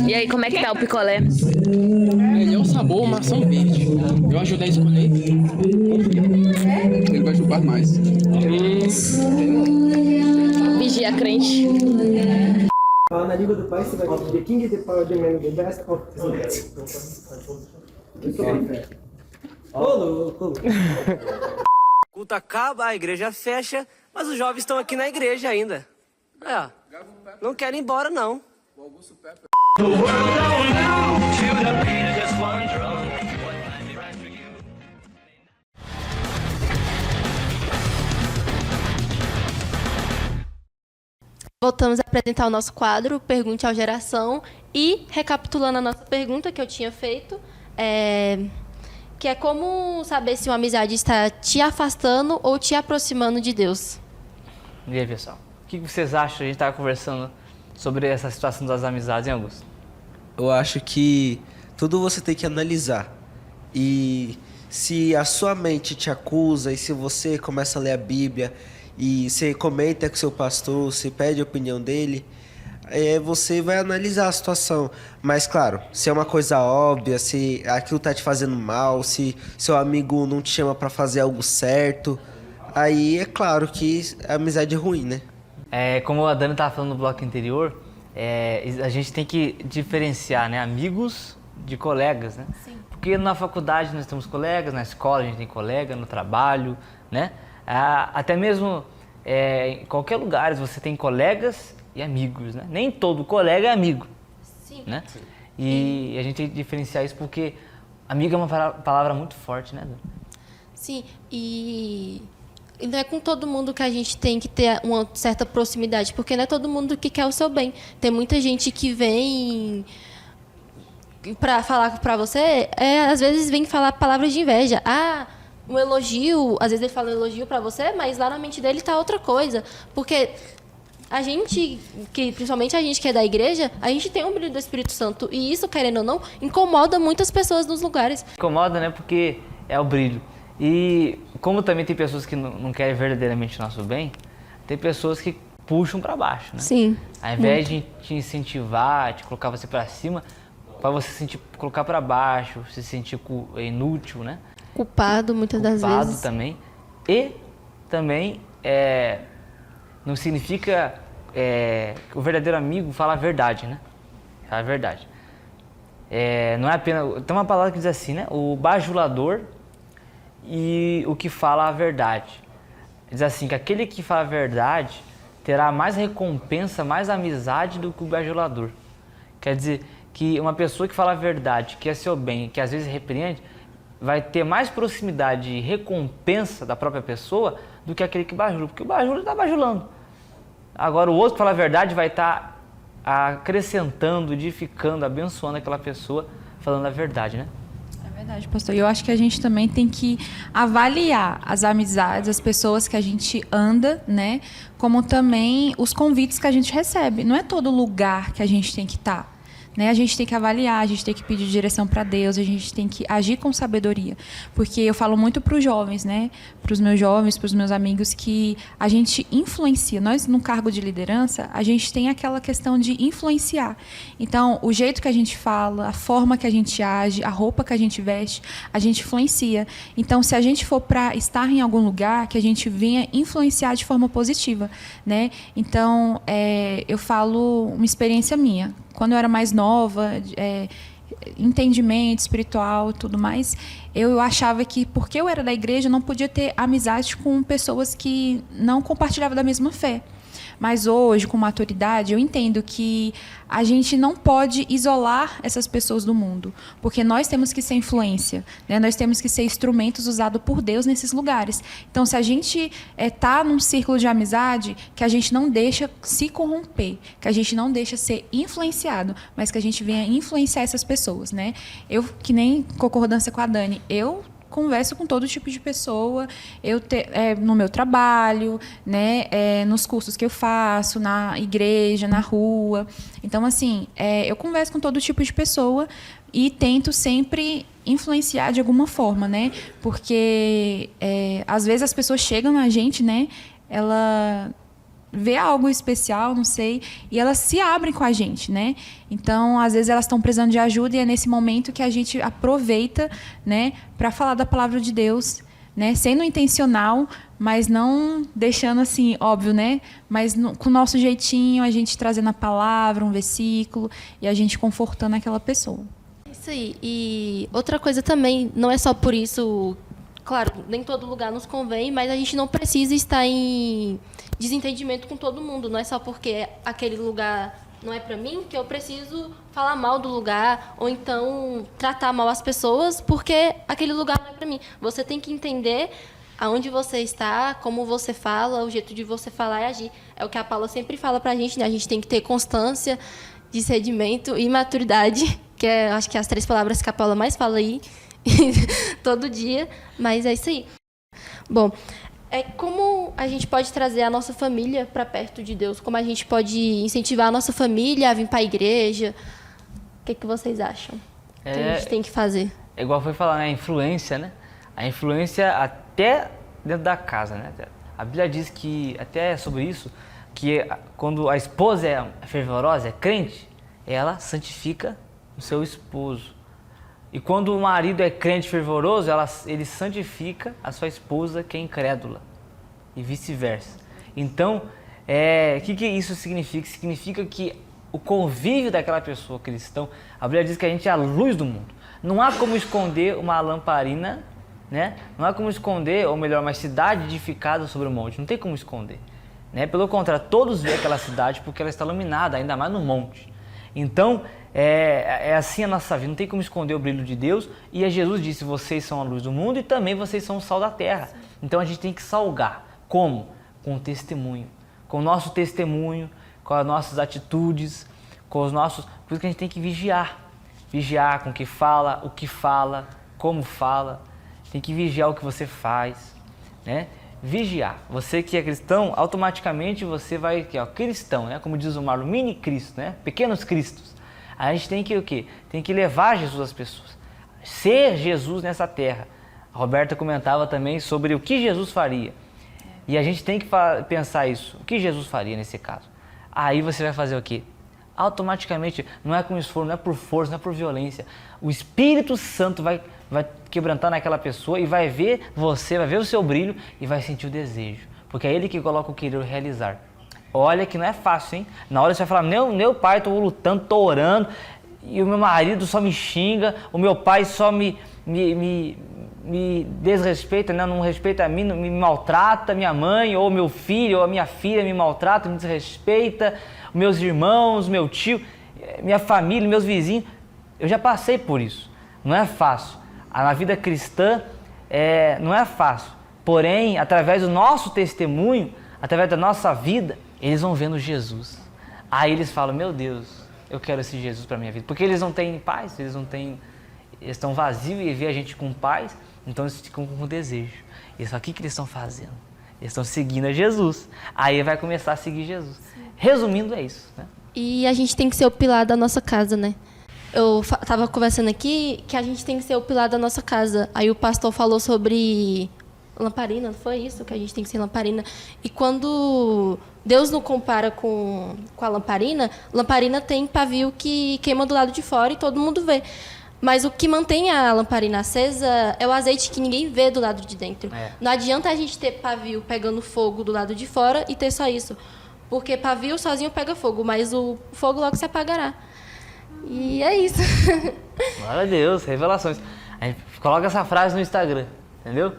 S11: E aí, como é que tá o picolé?
S6: Ele é o sabor maçã verde. Eu ajudei a escolher.
S9: Ele vai chupar mais.
S11: Vigia crente.
S6: Na língua do pai, você vai dizer The King is the power, the man, the best of Ô, louco.
S10: Culto acaba, a igreja fecha, mas os jovens estão aqui na igreja ainda. É, não quero ir embora, não.
S9: O Augusto Pepper.
S3: Voltamos a apresentar o nosso quadro, Pergunte ao Geração, e recapitulando a nossa pergunta que eu tinha feito, que é como saber se uma amizade está te afastando ou te aproximando de Deus.
S1: E aí, pessoal? O que vocês acham? A gente estava conversando sobre essa situação das amizades, hein, Augusto?
S4: Eu acho que tudo você tem que analisar. E se a sua mente te acusa e se você começa a ler a Bíblia e você comenta com o seu pastor, você pede a opinião dele, você vai analisar a situação. Mas, claro, se é uma coisa óbvia, se aquilo tá te fazendo mal, se seu amigo não te chama para fazer algo certo, aí é claro que a amizade é ruim, né?
S1: Como a Dani estava falando no bloco anterior, a gente tem que diferenciar, né, amigos de colegas, né?
S3: Sim.
S1: Porque na faculdade nós temos colegas, na escola a gente tem colega, no trabalho, né? Até mesmo em qualquer lugar você tem colegas e amigos, né? Nem todo colega é amigo,
S3: Sim.
S1: né? E a gente tem que diferenciar isso porque amigo é uma palavra muito forte, né, Dani?
S3: Sim, e não é com todo mundo que a gente tem que ter uma certa proximidade, porque não é todo mundo que quer o seu bem. Tem muita gente que vem para falar para você, às vezes vem falar palavras de inveja. Um elogio, às vezes ele fala um elogio para você, mas lá na mente dele tá outra coisa. Porque a gente, principalmente a gente que é da igreja, a gente tem um brilho do Espírito Santo. E isso, querendo ou não, incomoda muitas pessoas nos lugares.
S1: Incomoda, né? Porque é o brilho. E como também tem pessoas que não querem verdadeiramente o nosso bem, tem pessoas que puxam para baixo, né?
S3: Sim.
S1: Ao invés de te incentivar, de colocar você para cima, para você se colocar para baixo, se sentir inútil, né?
S3: Culpado muitas das vezes.
S1: Culpado também. E também não significa o verdadeiro amigo falar a verdade, né? Falar a verdade. Não é apenas... Tem uma palavra que diz assim, né? O bajulador e o que fala a verdade. Diz assim, que aquele que fala a verdade terá mais recompensa, mais amizade do que o bajulador. Quer dizer, que uma pessoa que fala a verdade, que é seu bem, que às vezes repreende, vai ter mais proximidade e recompensa da própria pessoa do que aquele que bajula, porque o bajula está bajulando. Agora, o outro que fala a verdade vai estar acrescentando, edificando, abençoando aquela pessoa falando a verdade, né?
S2: É verdade, pastor. E eu acho que a gente também tem que avaliar as amizades, as pessoas que a gente anda, né? Como também os convites que a gente recebe. Não é todo lugar que a gente tem que estar. Né? A gente tem que avaliar, a gente tem que pedir direção para Deus, a gente tem que agir com sabedoria. Porque eu falo muito para os jovens, né? Para os meus jovens, para os meus amigos, que a gente influencia. Nós, no cargo de liderança, a gente tem aquela questão de influenciar. Então, o jeito que a gente fala, a forma que a gente age, a roupa que a gente veste, a gente influencia. Então, se a gente for para estar em algum lugar, que a gente venha influenciar de forma positiva, né? Então, eu falo uma experiência minha. Quando eu era mais nova, entendimento espiritual e tudo mais, eu achava que, porque eu era da igreja, eu não podia ter amizade com pessoas que não compartilhavam da mesma fé. Mas hoje, com maturidade, eu entendo que a gente não pode isolar essas pessoas do mundo, porque nós temos que ser influência, né? Nós temos que ser instrumentos usados por Deus nesses lugares. Então, se a gente está num círculo de amizade, que a gente não deixa se corromper, que a gente não deixa ser influenciado, mas que a gente venha influenciar essas pessoas, né? Eu, que nem concordância com a Dani, eu converso com todo tipo de pessoa, no meu trabalho, né, nos cursos que eu faço, na igreja, na rua. Então, assim, eu converso com todo tipo de pessoa e tento sempre influenciar de alguma forma, né? Porque, às vezes, as pessoas chegam na gente, né? Ela vê algo especial, não sei, e elas se abrem com a gente, né? Então, às vezes elas estão precisando de ajuda e é nesse momento que a gente aproveita, né, para falar da palavra de Deus, né, sendo intencional, mas não deixando assim, óbvio, né, mas com o nosso jeitinho, a gente trazendo a palavra, um versículo e a gente confortando aquela pessoa.
S3: Isso aí. E outra coisa também, não é só por isso, claro, nem todo lugar nos convém, mas a gente não precisa estar em desentendimento com todo mundo. Não é só porque aquele lugar não é para mim que eu preciso falar mal do lugar ou então tratar mal as pessoas porque aquele lugar não é para mim. Você tem que entender aonde você está, como você fala, o jeito de você falar e agir. É o que a Paula sempre fala pra gente, né? A gente tem que ter constância, discernimento e maturidade, que é, acho que é as 3 palavras que a Paula mais fala aí todo dia, mas é isso aí. Bom, como a gente pode trazer a nossa família para perto de Deus? Como a gente pode incentivar a nossa família a vir para a igreja? O que vocês acham que a gente tem que fazer?
S1: É igual foi falar, né? A influência, né? A influência até dentro da casa, né? A Bíblia diz que, até sobre isso, que quando a esposa é fervorosa, é crente, ela santifica o seu esposo. E quando o marido é crente fervoroso, ele santifica a sua esposa que é incrédula. E vice-versa. Então, o que isso significa? Significa que o convívio daquela pessoa cristã, a Bíblia diz que a gente é a luz do mundo. Não há como esconder uma lamparina, né? Não há como esconder, ou melhor, uma cidade edificada sobre o monte. Não tem como esconder. Né? Pelo contrário, todos veem aquela cidade porque ela está iluminada, ainda mais no monte. Então, é assim a nossa vida, não tem como esconder o brilho de Deus. E Jesus disse, vocês são a luz do mundo e também vocês são o sal da terra. Então a gente tem que salgar. Como? Com o testemunho. Com o nosso testemunho, com as nossas atitudes, com os nossos... Por isso que a gente tem que vigiar. Vigiar com o que fala, como fala. Tem que vigiar o que você faz, né? Vigiar. Você que é cristão, automaticamente você vai... Que é cristão, né? Como diz o Marlon, mini Cristo, né? Pequenos Cristos. A gente tem que o quê? Tem que levar Jesus às pessoas. Ser Jesus nessa terra. A Roberta comentava também sobre o que Jesus faria. E a gente tem que pensar isso. O que Jesus faria nesse caso? Aí você vai fazer o quê? Automaticamente, não é com esforço, não é por força, não é por violência. O Espírito Santo vai quebrantar naquela pessoa e vai ver você, vai ver o seu brilho e vai sentir o desejo. Porque é Ele que coloca o querer realizar. Olha que não é fácil, hein? Na hora você vai falar, meu pai, estou lutando, estou orando, e o meu marido só me xinga, o meu pai só me desrespeita, né? Não respeita a mim, me maltrata, minha mãe, ou meu filho, ou a minha filha me maltrata, me desrespeita, meus irmãos, meu tio, minha família, meus vizinhos. Eu já passei por isso. Não é fácil. Na vida cristã não é fácil. Porém, através do nosso testemunho, através da nossa vida, eles vão vendo Jesus. Aí eles falam, meu Deus, eu quero esse Jesus para minha vida. Porque eles não têm paz, eles estão vazios e vê a gente com paz, então eles ficam com desejo. Isso aqui que eles estão fazendo. Eles estão seguindo a Jesus. Aí vai começar a seguir Jesus. Sim. Resumindo, é isso, né?
S3: E a gente tem que ser o pilar da nossa casa, né? Eu estava conversando aqui que a gente tem que ser o pilar da nossa casa. Aí o pastor falou sobre lamparina, não foi isso? Que a gente tem que ser lamparina. E quando Deus nos compara com a lamparina tem pavio que queima do lado de fora e todo mundo vê. Mas o que mantém a lamparina acesa é o azeite que ninguém vê do lado de dentro. Não adianta a gente ter pavio pegando fogo do lado de fora e ter só isso. Porque pavio sozinho pega fogo, mas o fogo logo se apagará. E é isso.
S1: Glória a Deus, revelações. A gente coloca essa frase no Instagram, entendeu?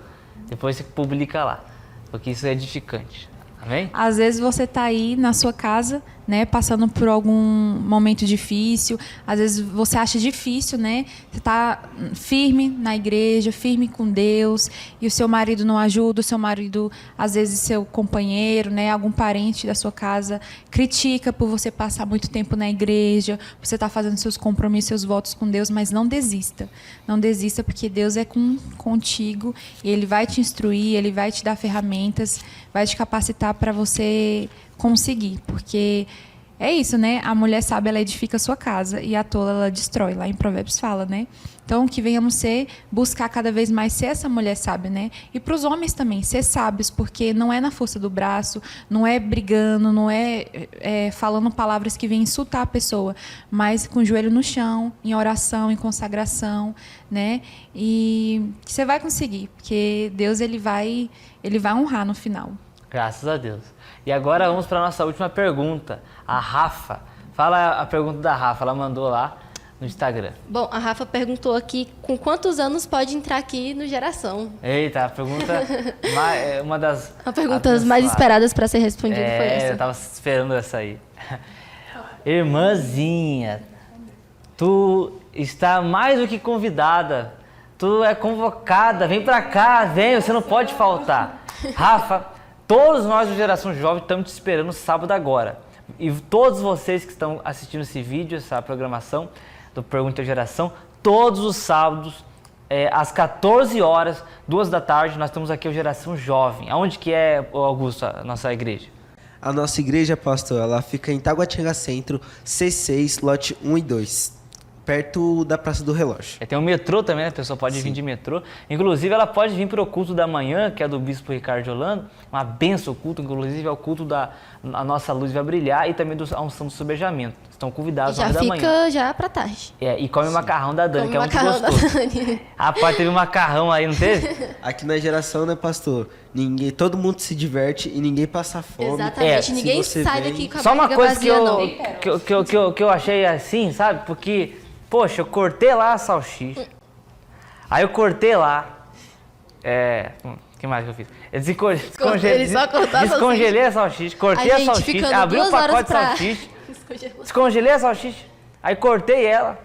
S1: Depois você publica lá, porque isso é edificante. Amém?
S2: Às vezes você está aí na sua casa, né, passando por algum momento difícil. Às vezes você acha difícil, né? Você está firme na igreja, firme com Deus, e o seu marido não ajuda, o seu marido, às vezes seu companheiro, né, algum parente da sua casa critica por você passar muito tempo na igreja, por você estar fazendo seus compromissos, seus votos com Deus, mas não desista. Não desista, porque Deus é contigo, e Ele vai te instruir, Ele vai te dar ferramentas, vai te capacitar para você conseguir, porque é isso, né? A mulher sábia, ela edifica a sua casa e a tola, ela destrói. Lá em Provérbios fala, né? Então, que venhamos buscar cada vez mais ser essa mulher sábia, né? E para os homens também, ser sábios, porque não é na força do braço, não é brigando, não é falando palavras que vêm insultar a pessoa, mas com o joelho no chão, em oração, em consagração, né? E que você vai conseguir, porque Deus, ele vai honrar no final.
S1: Graças a Deus. E agora vamos para a nossa última pergunta. A Rafa. Fala a pergunta da Rafa, ela mandou lá no Instagram.
S3: Bom, a Rafa perguntou aqui com quantos anos pode entrar aqui no Geração.
S1: Eita, a pergunta uma das...
S3: As perguntas mais esperadas para ser respondida foi essa.
S1: Eu estava esperando essa aí. Irmãzinha, tu está mais do que convidada tu é convocada, vem pra cá, vem, você não pode faltar. Rafa, todos nós do Geração Jovem estamos te esperando sábado agora. E todos vocês que estão assistindo esse vídeo, essa programação do Pergunta Geração, todos os sábados, às 14 horas, 2 da tarde, nós estamos aqui o Geração Jovem. Aonde que é, Augusto, a nossa igreja?
S4: A nossa igreja, pastor, ela fica em Taguatinga Centro, C6, lote 1 e 2. Perto da Praça do Relógio.
S1: Tem um metrô também, né? A pessoa pode vir de metrô. Inclusive, ela pode vir para o culto da manhã, que é do Bispo Ricardo de Holanda. Uma benção o culto, inclusive é o culto da A Nossa Luz Vai Brilhar e também a unção do sobejamento. Estão convidados
S3: já
S1: às 9 da manhã.
S3: fica já para tarde.
S1: E come o macarrão da Dani,
S3: Come
S1: que é muito
S3: macarrão da
S1: gostoso.
S3: Dani.
S1: Rapaz, teve um macarrão aí, não teve?
S4: Aqui na Geração, né, pastor? Todo mundo se diverte e ninguém passa fome.
S3: Exatamente, ninguém sai daqui com a
S1: Só uma
S3: barriga
S1: coisa
S3: vazia,
S1: que eu achei assim, sabe? Porque, poxa, eu cortei lá a salsicha. Aí eu cortei lá. O que mais que eu fiz? Eu descongelei a salsicha, cortei a salsicha, abri o pacote de salsicha, descongelei a salsicha, aí cortei ela,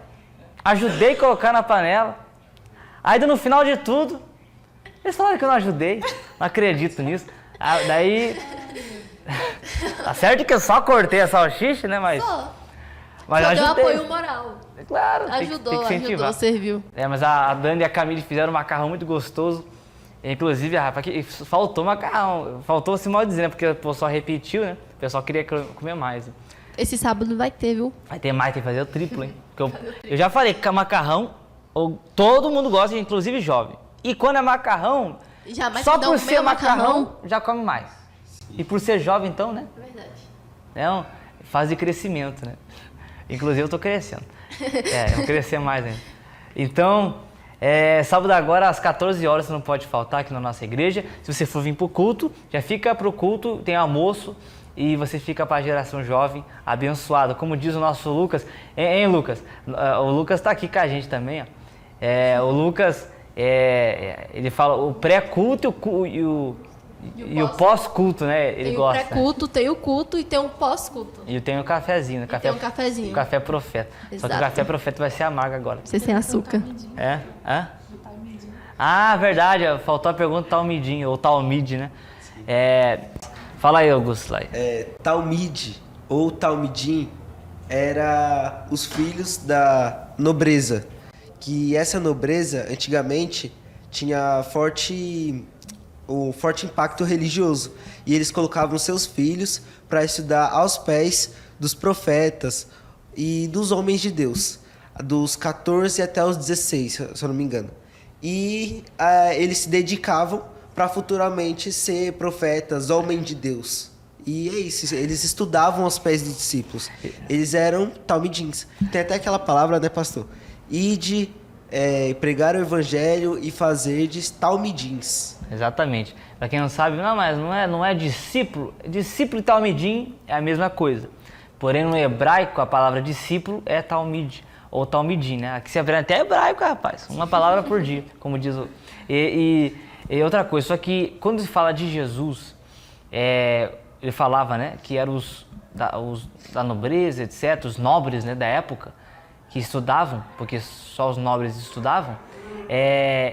S1: ajudei a colocar na panela. Aí no final de tudo, eles falaram que eu não ajudei, não acredito nisso. Daí, tá certo que eu só cortei a salsicha, né, mas ajudei.
S3: Deu apoio moral.
S1: Claro,
S3: Ajudou, serviu.
S1: Mas a Dani e a Camille fizeram um macarrão muito gostoso. Inclusive, Rafa, faltou macarrão. Faltou se mal dizer, né? Porque o pessoal repetiu, né? O pessoal queria comer mais. Né?
S3: Esse sábado vai ter, viu?
S1: Vai ter mais, tem que fazer o triplo, hein? Porque eu já falei que macarrão, todo mundo gosta, inclusive jovem. E quando é macarrão, só por ser macarrão, já come mais. E por ser jovem, então, né?
S3: Verdade.
S1: É uma fase de crescimento, né? Inclusive, eu tô crescendo. Eu vou crescer mais ainda. Então, sábado agora, às 14 horas, você não pode faltar aqui na nossa igreja. Se você for vir pro culto, já fica pro culto, tem almoço e você fica para a Geração Jovem abençoado. Como diz o nosso Lucas, hein, Lucas? O Lucas tá aqui com a gente também, ó. O Lucas, ele fala o pré-culto e o pós-culto, né? Ele gosta.
S3: Tem o pré-culto, tem o culto e tem o pós-culto.
S1: E tem o cafezinho, né?
S3: Tem um cafezinho.
S1: O café profeta.
S3: Exato.
S1: Só que o café profeta vai ser amargo agora.
S3: Você sem açúcar.
S1: Hã? Ah, verdade. Faltou a pergunta talmidinho, ou talmide, né? Fala aí, Augusto.
S4: Talmide, ou talmidim, era os filhos da nobreza. Que essa nobreza, antigamente, tinha um forte impacto religioso. E eles colocavam seus filhos para estudar aos pés dos profetas e dos homens de Deus, dos 14 até os 16, se eu não me engano. E eles se dedicavam para futuramente ser profetas, homens de Deus. E é isso, eles estudavam aos pés dos discípulos. Eles eram talmidins. Tem até aquela palavra, né, pastor? Ide, pregar o evangelho e fazerdes talmidins.
S1: Exatamente. Para quem não sabe, mas não é discípulo. Discípulo e talmidim é a mesma coisa. Porém, no hebraico, a palavra discípulo é talmid, ou talmidim, né? Aqui se aprende até hebraico, rapaz. Uma palavra por dia, como diz o... E outra coisa, só que quando se fala de Jesus, ele falava, né, que eram os da nobreza, etc., os nobres, né, da época, que estudavam, porque só os nobres estudavam,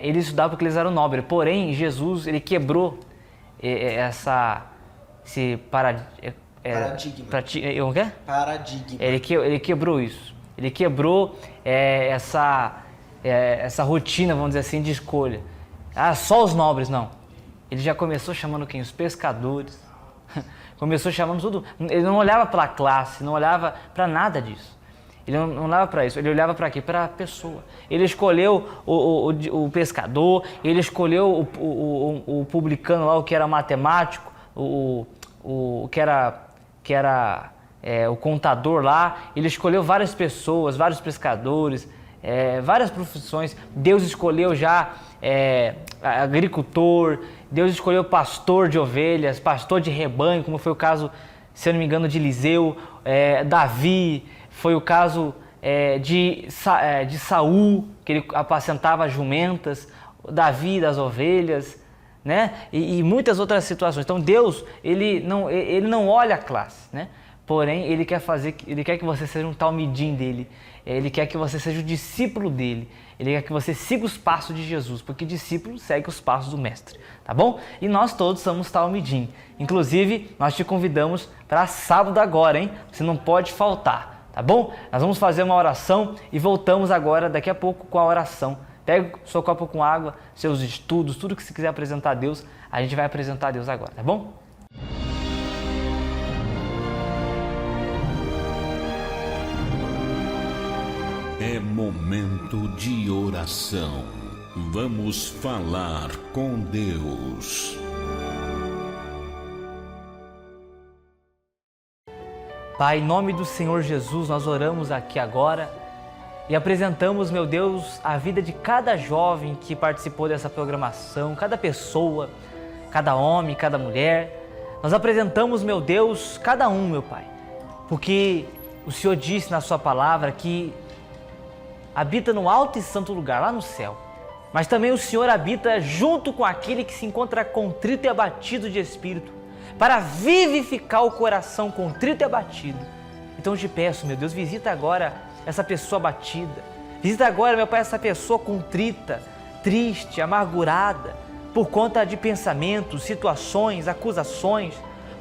S1: eles estudavam porque eles eram nobres. Porém, Jesus, ele quebrou esse paradigma.
S4: Paradigma.
S1: Ele quebrou isso. Ele quebrou essa rotina, vamos dizer assim, de escolha. Só os nobres, não. Ele já começou chamando quem? Os pescadores. Começou chamando tudo. Ele não olhava para a classe, não olhava para nada disso. Ele não olhava para isso, ele olhava para quê? Para a pessoa. Ele escolheu o pescador, ele escolheu o publicano lá, o que era matemático, o que era o contador lá. Ele escolheu várias pessoas, vários pescadores, várias profissões. Deus escolheu já agricultor, Deus escolheu pastor de ovelhas, pastor de rebanho, como foi o caso, se eu não me engano, de Eliseu, Davi. Foi o caso de Saul, que ele apacentava jumentas, Davi das ovelhas, né? E muitas outras situações. Então Deus, ele não olha a classe, né? Porém, Ele quer que você seja um talmidim dele. Ele quer que você seja o discípulo dele. Ele quer que você siga os passos de Jesus, porque discípulo segue os passos do Mestre, tá bom? E nós todos somos talmidim. Inclusive, nós te convidamos para sábado agora, hein? Você não pode faltar, tá bom? Nós vamos fazer uma oração e voltamos agora, daqui a pouco, com a oração. Pega o seu copo com água, seus estudos, tudo que você quiser apresentar a Deus, a gente vai apresentar a Deus agora, tá bom?
S13: É momento de oração. Vamos falar com Deus.
S1: Pai, em nome do Senhor Jesus, nós oramos aqui agora e apresentamos, meu Deus, a vida de cada jovem que participou dessa programação, cada pessoa, cada homem, cada mulher. Nós apresentamos, meu Deus, cada um, meu Pai, porque o Senhor disse na sua palavra que habita no alto e santo lugar, lá no céu. Mas também o Senhor habita junto com aquele que se encontra contrito e abatido de espírito, para vivificar o coração contrito e abatido. Então eu te peço, meu Deus, visita agora essa pessoa abatida. Visita agora, meu Pai, essa pessoa contrita, triste, amargurada, por conta de pensamentos, situações, acusações,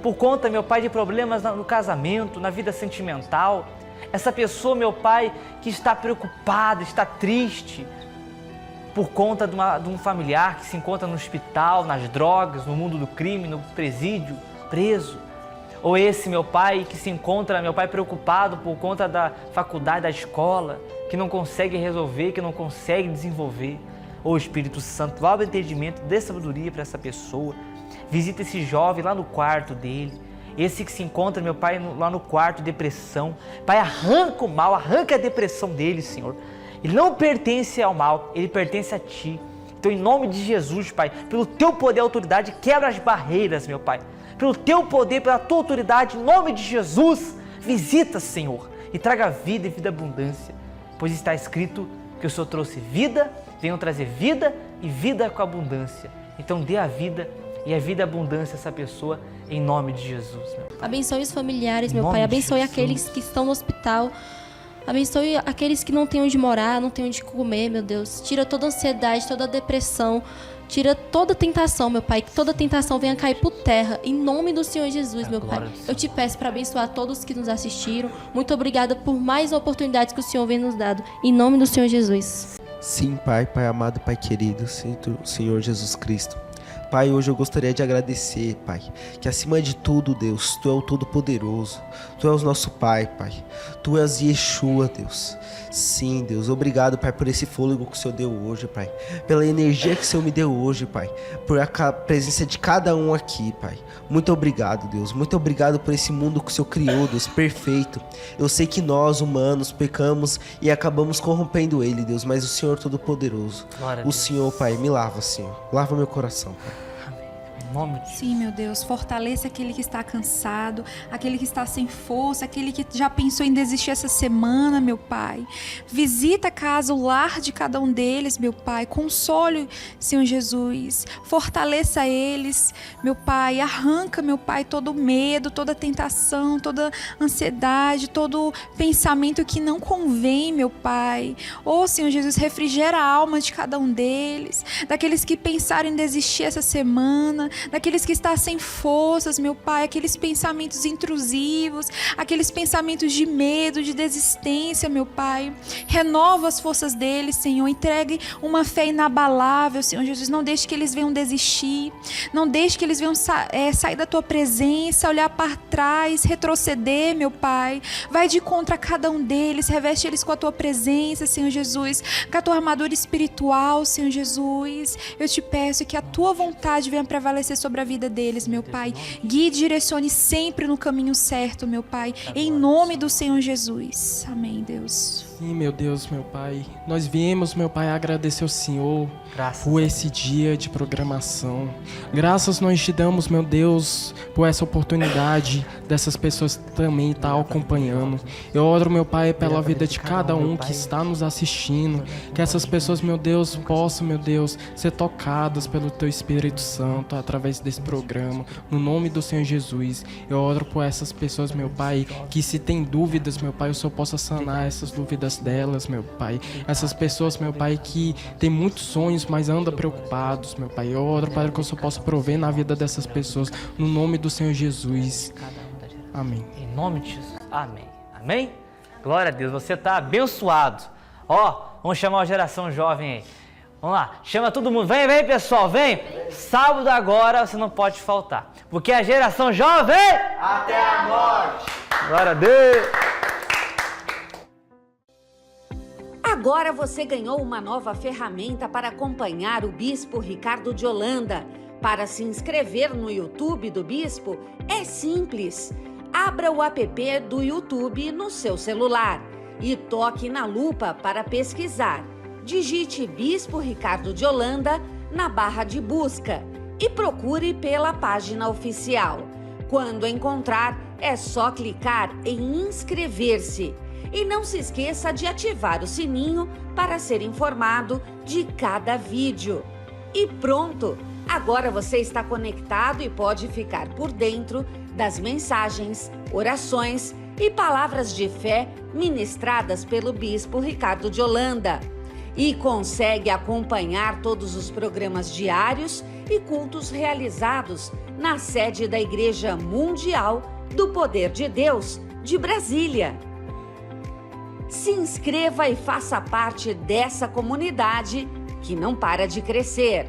S1: por conta, meu Pai, de problemas no casamento, na vida sentimental. Essa pessoa, meu Pai, que está preocupada, está triste por conta de um familiar que se encontra no hospital, nas drogas, no mundo do crime, no presídio, preso. Ou esse, meu Pai, que se encontra, meu Pai, preocupado por conta da faculdade, da escola, que não consegue resolver, que não consegue desenvolver. Ô Espírito Santo, dá o entendimento, dê sabedoria para essa pessoa. Visita esse jovem lá no quarto dele. Esse que se encontra, meu Pai, lá no quarto, depressão. Pai, arranca o mal, arranca a depressão dele, Senhor. Ele não pertence ao mal, ele pertence a Ti. Então, em nome de Jesus, Pai, pelo Teu poder e autoridade, quebra as barreiras, meu Pai. Pelo Teu poder, pela Tua autoridade, em nome de Jesus, visita, Senhor, e traga vida e vida abundância. Pois está escrito que o Senhor trouxe vida, venham trazer vida e vida com abundância. Então, dê a vida e a vida e a abundância a essa pessoa, em nome de Jesus. Meu Pai.
S3: Abençoe os familiares, meu Pai. Abençoe aqueles que estão no hospital. Abençoe aqueles que não têm onde morar, não têm onde comer, meu Deus. Tira toda a ansiedade, toda a depressão. Tira toda a tentação, meu Pai. Que toda a tentação venha cair por terra. Em nome do Senhor Jesus, meu Pai. Eu te peço para abençoar todos que nos assistiram. Muito obrigada por mais oportunidades que o Senhor vem nos dado. Em nome do Senhor Jesus.
S4: Sim, Pai, Pai amado, Pai querido, Senhor Jesus Cristo. Pai, hoje eu gostaria de agradecer, Pai, que acima de tudo, Deus, Tu é o Todo-Poderoso, Tu és o nosso Pai, Pai, Tu és Yeshua, Deus. Sim, Deus, obrigado, Pai, por esse fôlego que o Senhor deu hoje, Pai, pela energia que o Senhor me deu hoje, Pai, por a presença de cada um aqui, Pai. Muito obrigado, Deus, muito obrigado por esse mundo que o Senhor criou, Deus, perfeito. Eu sei que nós, humanos, pecamos e acabamos corrompendo ele, Deus, mas o Senhor Todo-Poderoso, o Senhor, Pai, me lava, Senhor, lava meu coração, Pai.
S2: Sim, meu Deus, fortaleça aquele que está cansado, aquele que está sem força, aquele que já pensou em desistir essa semana, meu Pai. Visita a casa, o lar de cada um deles, meu Pai. Console, Senhor Jesus. Fortaleça eles, meu Pai. Arranca, meu Pai, todo medo, toda tentação, toda ansiedade, todo pensamento que não convém, meu Pai. Ô, Senhor Jesus, refrigera a alma de cada um deles, daqueles que pensaram em desistir essa semana, daqueles que estão sem forças, meu Pai, aqueles pensamentos intrusivos, aqueles pensamentos de medo, de desistência, meu Pai. Renova as forças deles, Senhor. Entregue uma fé inabalável, Senhor Jesus. Não deixe que eles venham desistir. Não deixe que eles venham sair da Tua presença, olhar para trás, retroceder, meu Pai. Vai de contra cada um deles. Reveste eles com a Tua presença, Senhor Jesus. Com a Tua armadura espiritual, Senhor Jesus. Eu te peço que a Tua vontade venha prevalecer sobre a vida deles, meu Pai. Guie e direcione sempre no caminho certo, meu Pai. Em nome do Senhor Jesus. Amém, Deus.
S14: Sim, meu Deus, meu Pai. Nós viemos, meu Pai, agradecer ao Senhor por esse dia de programação. Graças nós te damos, meu Deus, por essa oportunidade dessas pessoas também estar acompanhando. Eu oro, meu Pai, pela vida de cada um que está nos assistindo. Que essas pessoas, meu Deus, possam, meu Deus, ser tocadas pelo Teu Espírito Santo através desse programa. No nome do Senhor Jesus, eu oro por essas pessoas, meu Pai, que se tem dúvidas, meu Pai, o Senhor possa sanar essas dúvidas delas, meu Pai. Essas pessoas, meu Pai, que tem muitos sonhos, mas andam preocupados, meu Pai. Eu oro para que o Senhor possa prover na vida dessas pessoas, no nome do Senhor Jesus. Amém.
S1: Em nome de Jesus. Amém. Amém? Glória a Deus, você está abençoado. Ó, vamos chamar a geração jovem aí. Vamos lá, chama todo mundo. Vem, vem, pessoal, vem. Sábado agora você não pode faltar, porque a geração jovem...
S15: Até a morte.
S1: Glória a Deus.
S16: Agora você ganhou uma nova ferramenta para acompanhar o Bispo Ricardo de Holanda. Para se inscrever no YouTube do Bispo, é simples. Abra o app do YouTube no seu celular e toque na lupa para pesquisar. Digite Bispo Ricardo de Holanda na barra de busca e procure pela página oficial. Quando encontrar, é só clicar em inscrever-se. E não se esqueça de ativar o sininho para ser informado de cada vídeo. E pronto! Agora você está conectado e pode ficar por dentro das mensagens, orações e palavras de fé ministradas pelo Bispo Ricardo de Holanda. E consegue acompanhar todos os programas diários e cultos realizados na sede da Igreja Mundial do Poder de Deus de Brasília. Se inscreva e faça parte dessa comunidade que não para de crescer.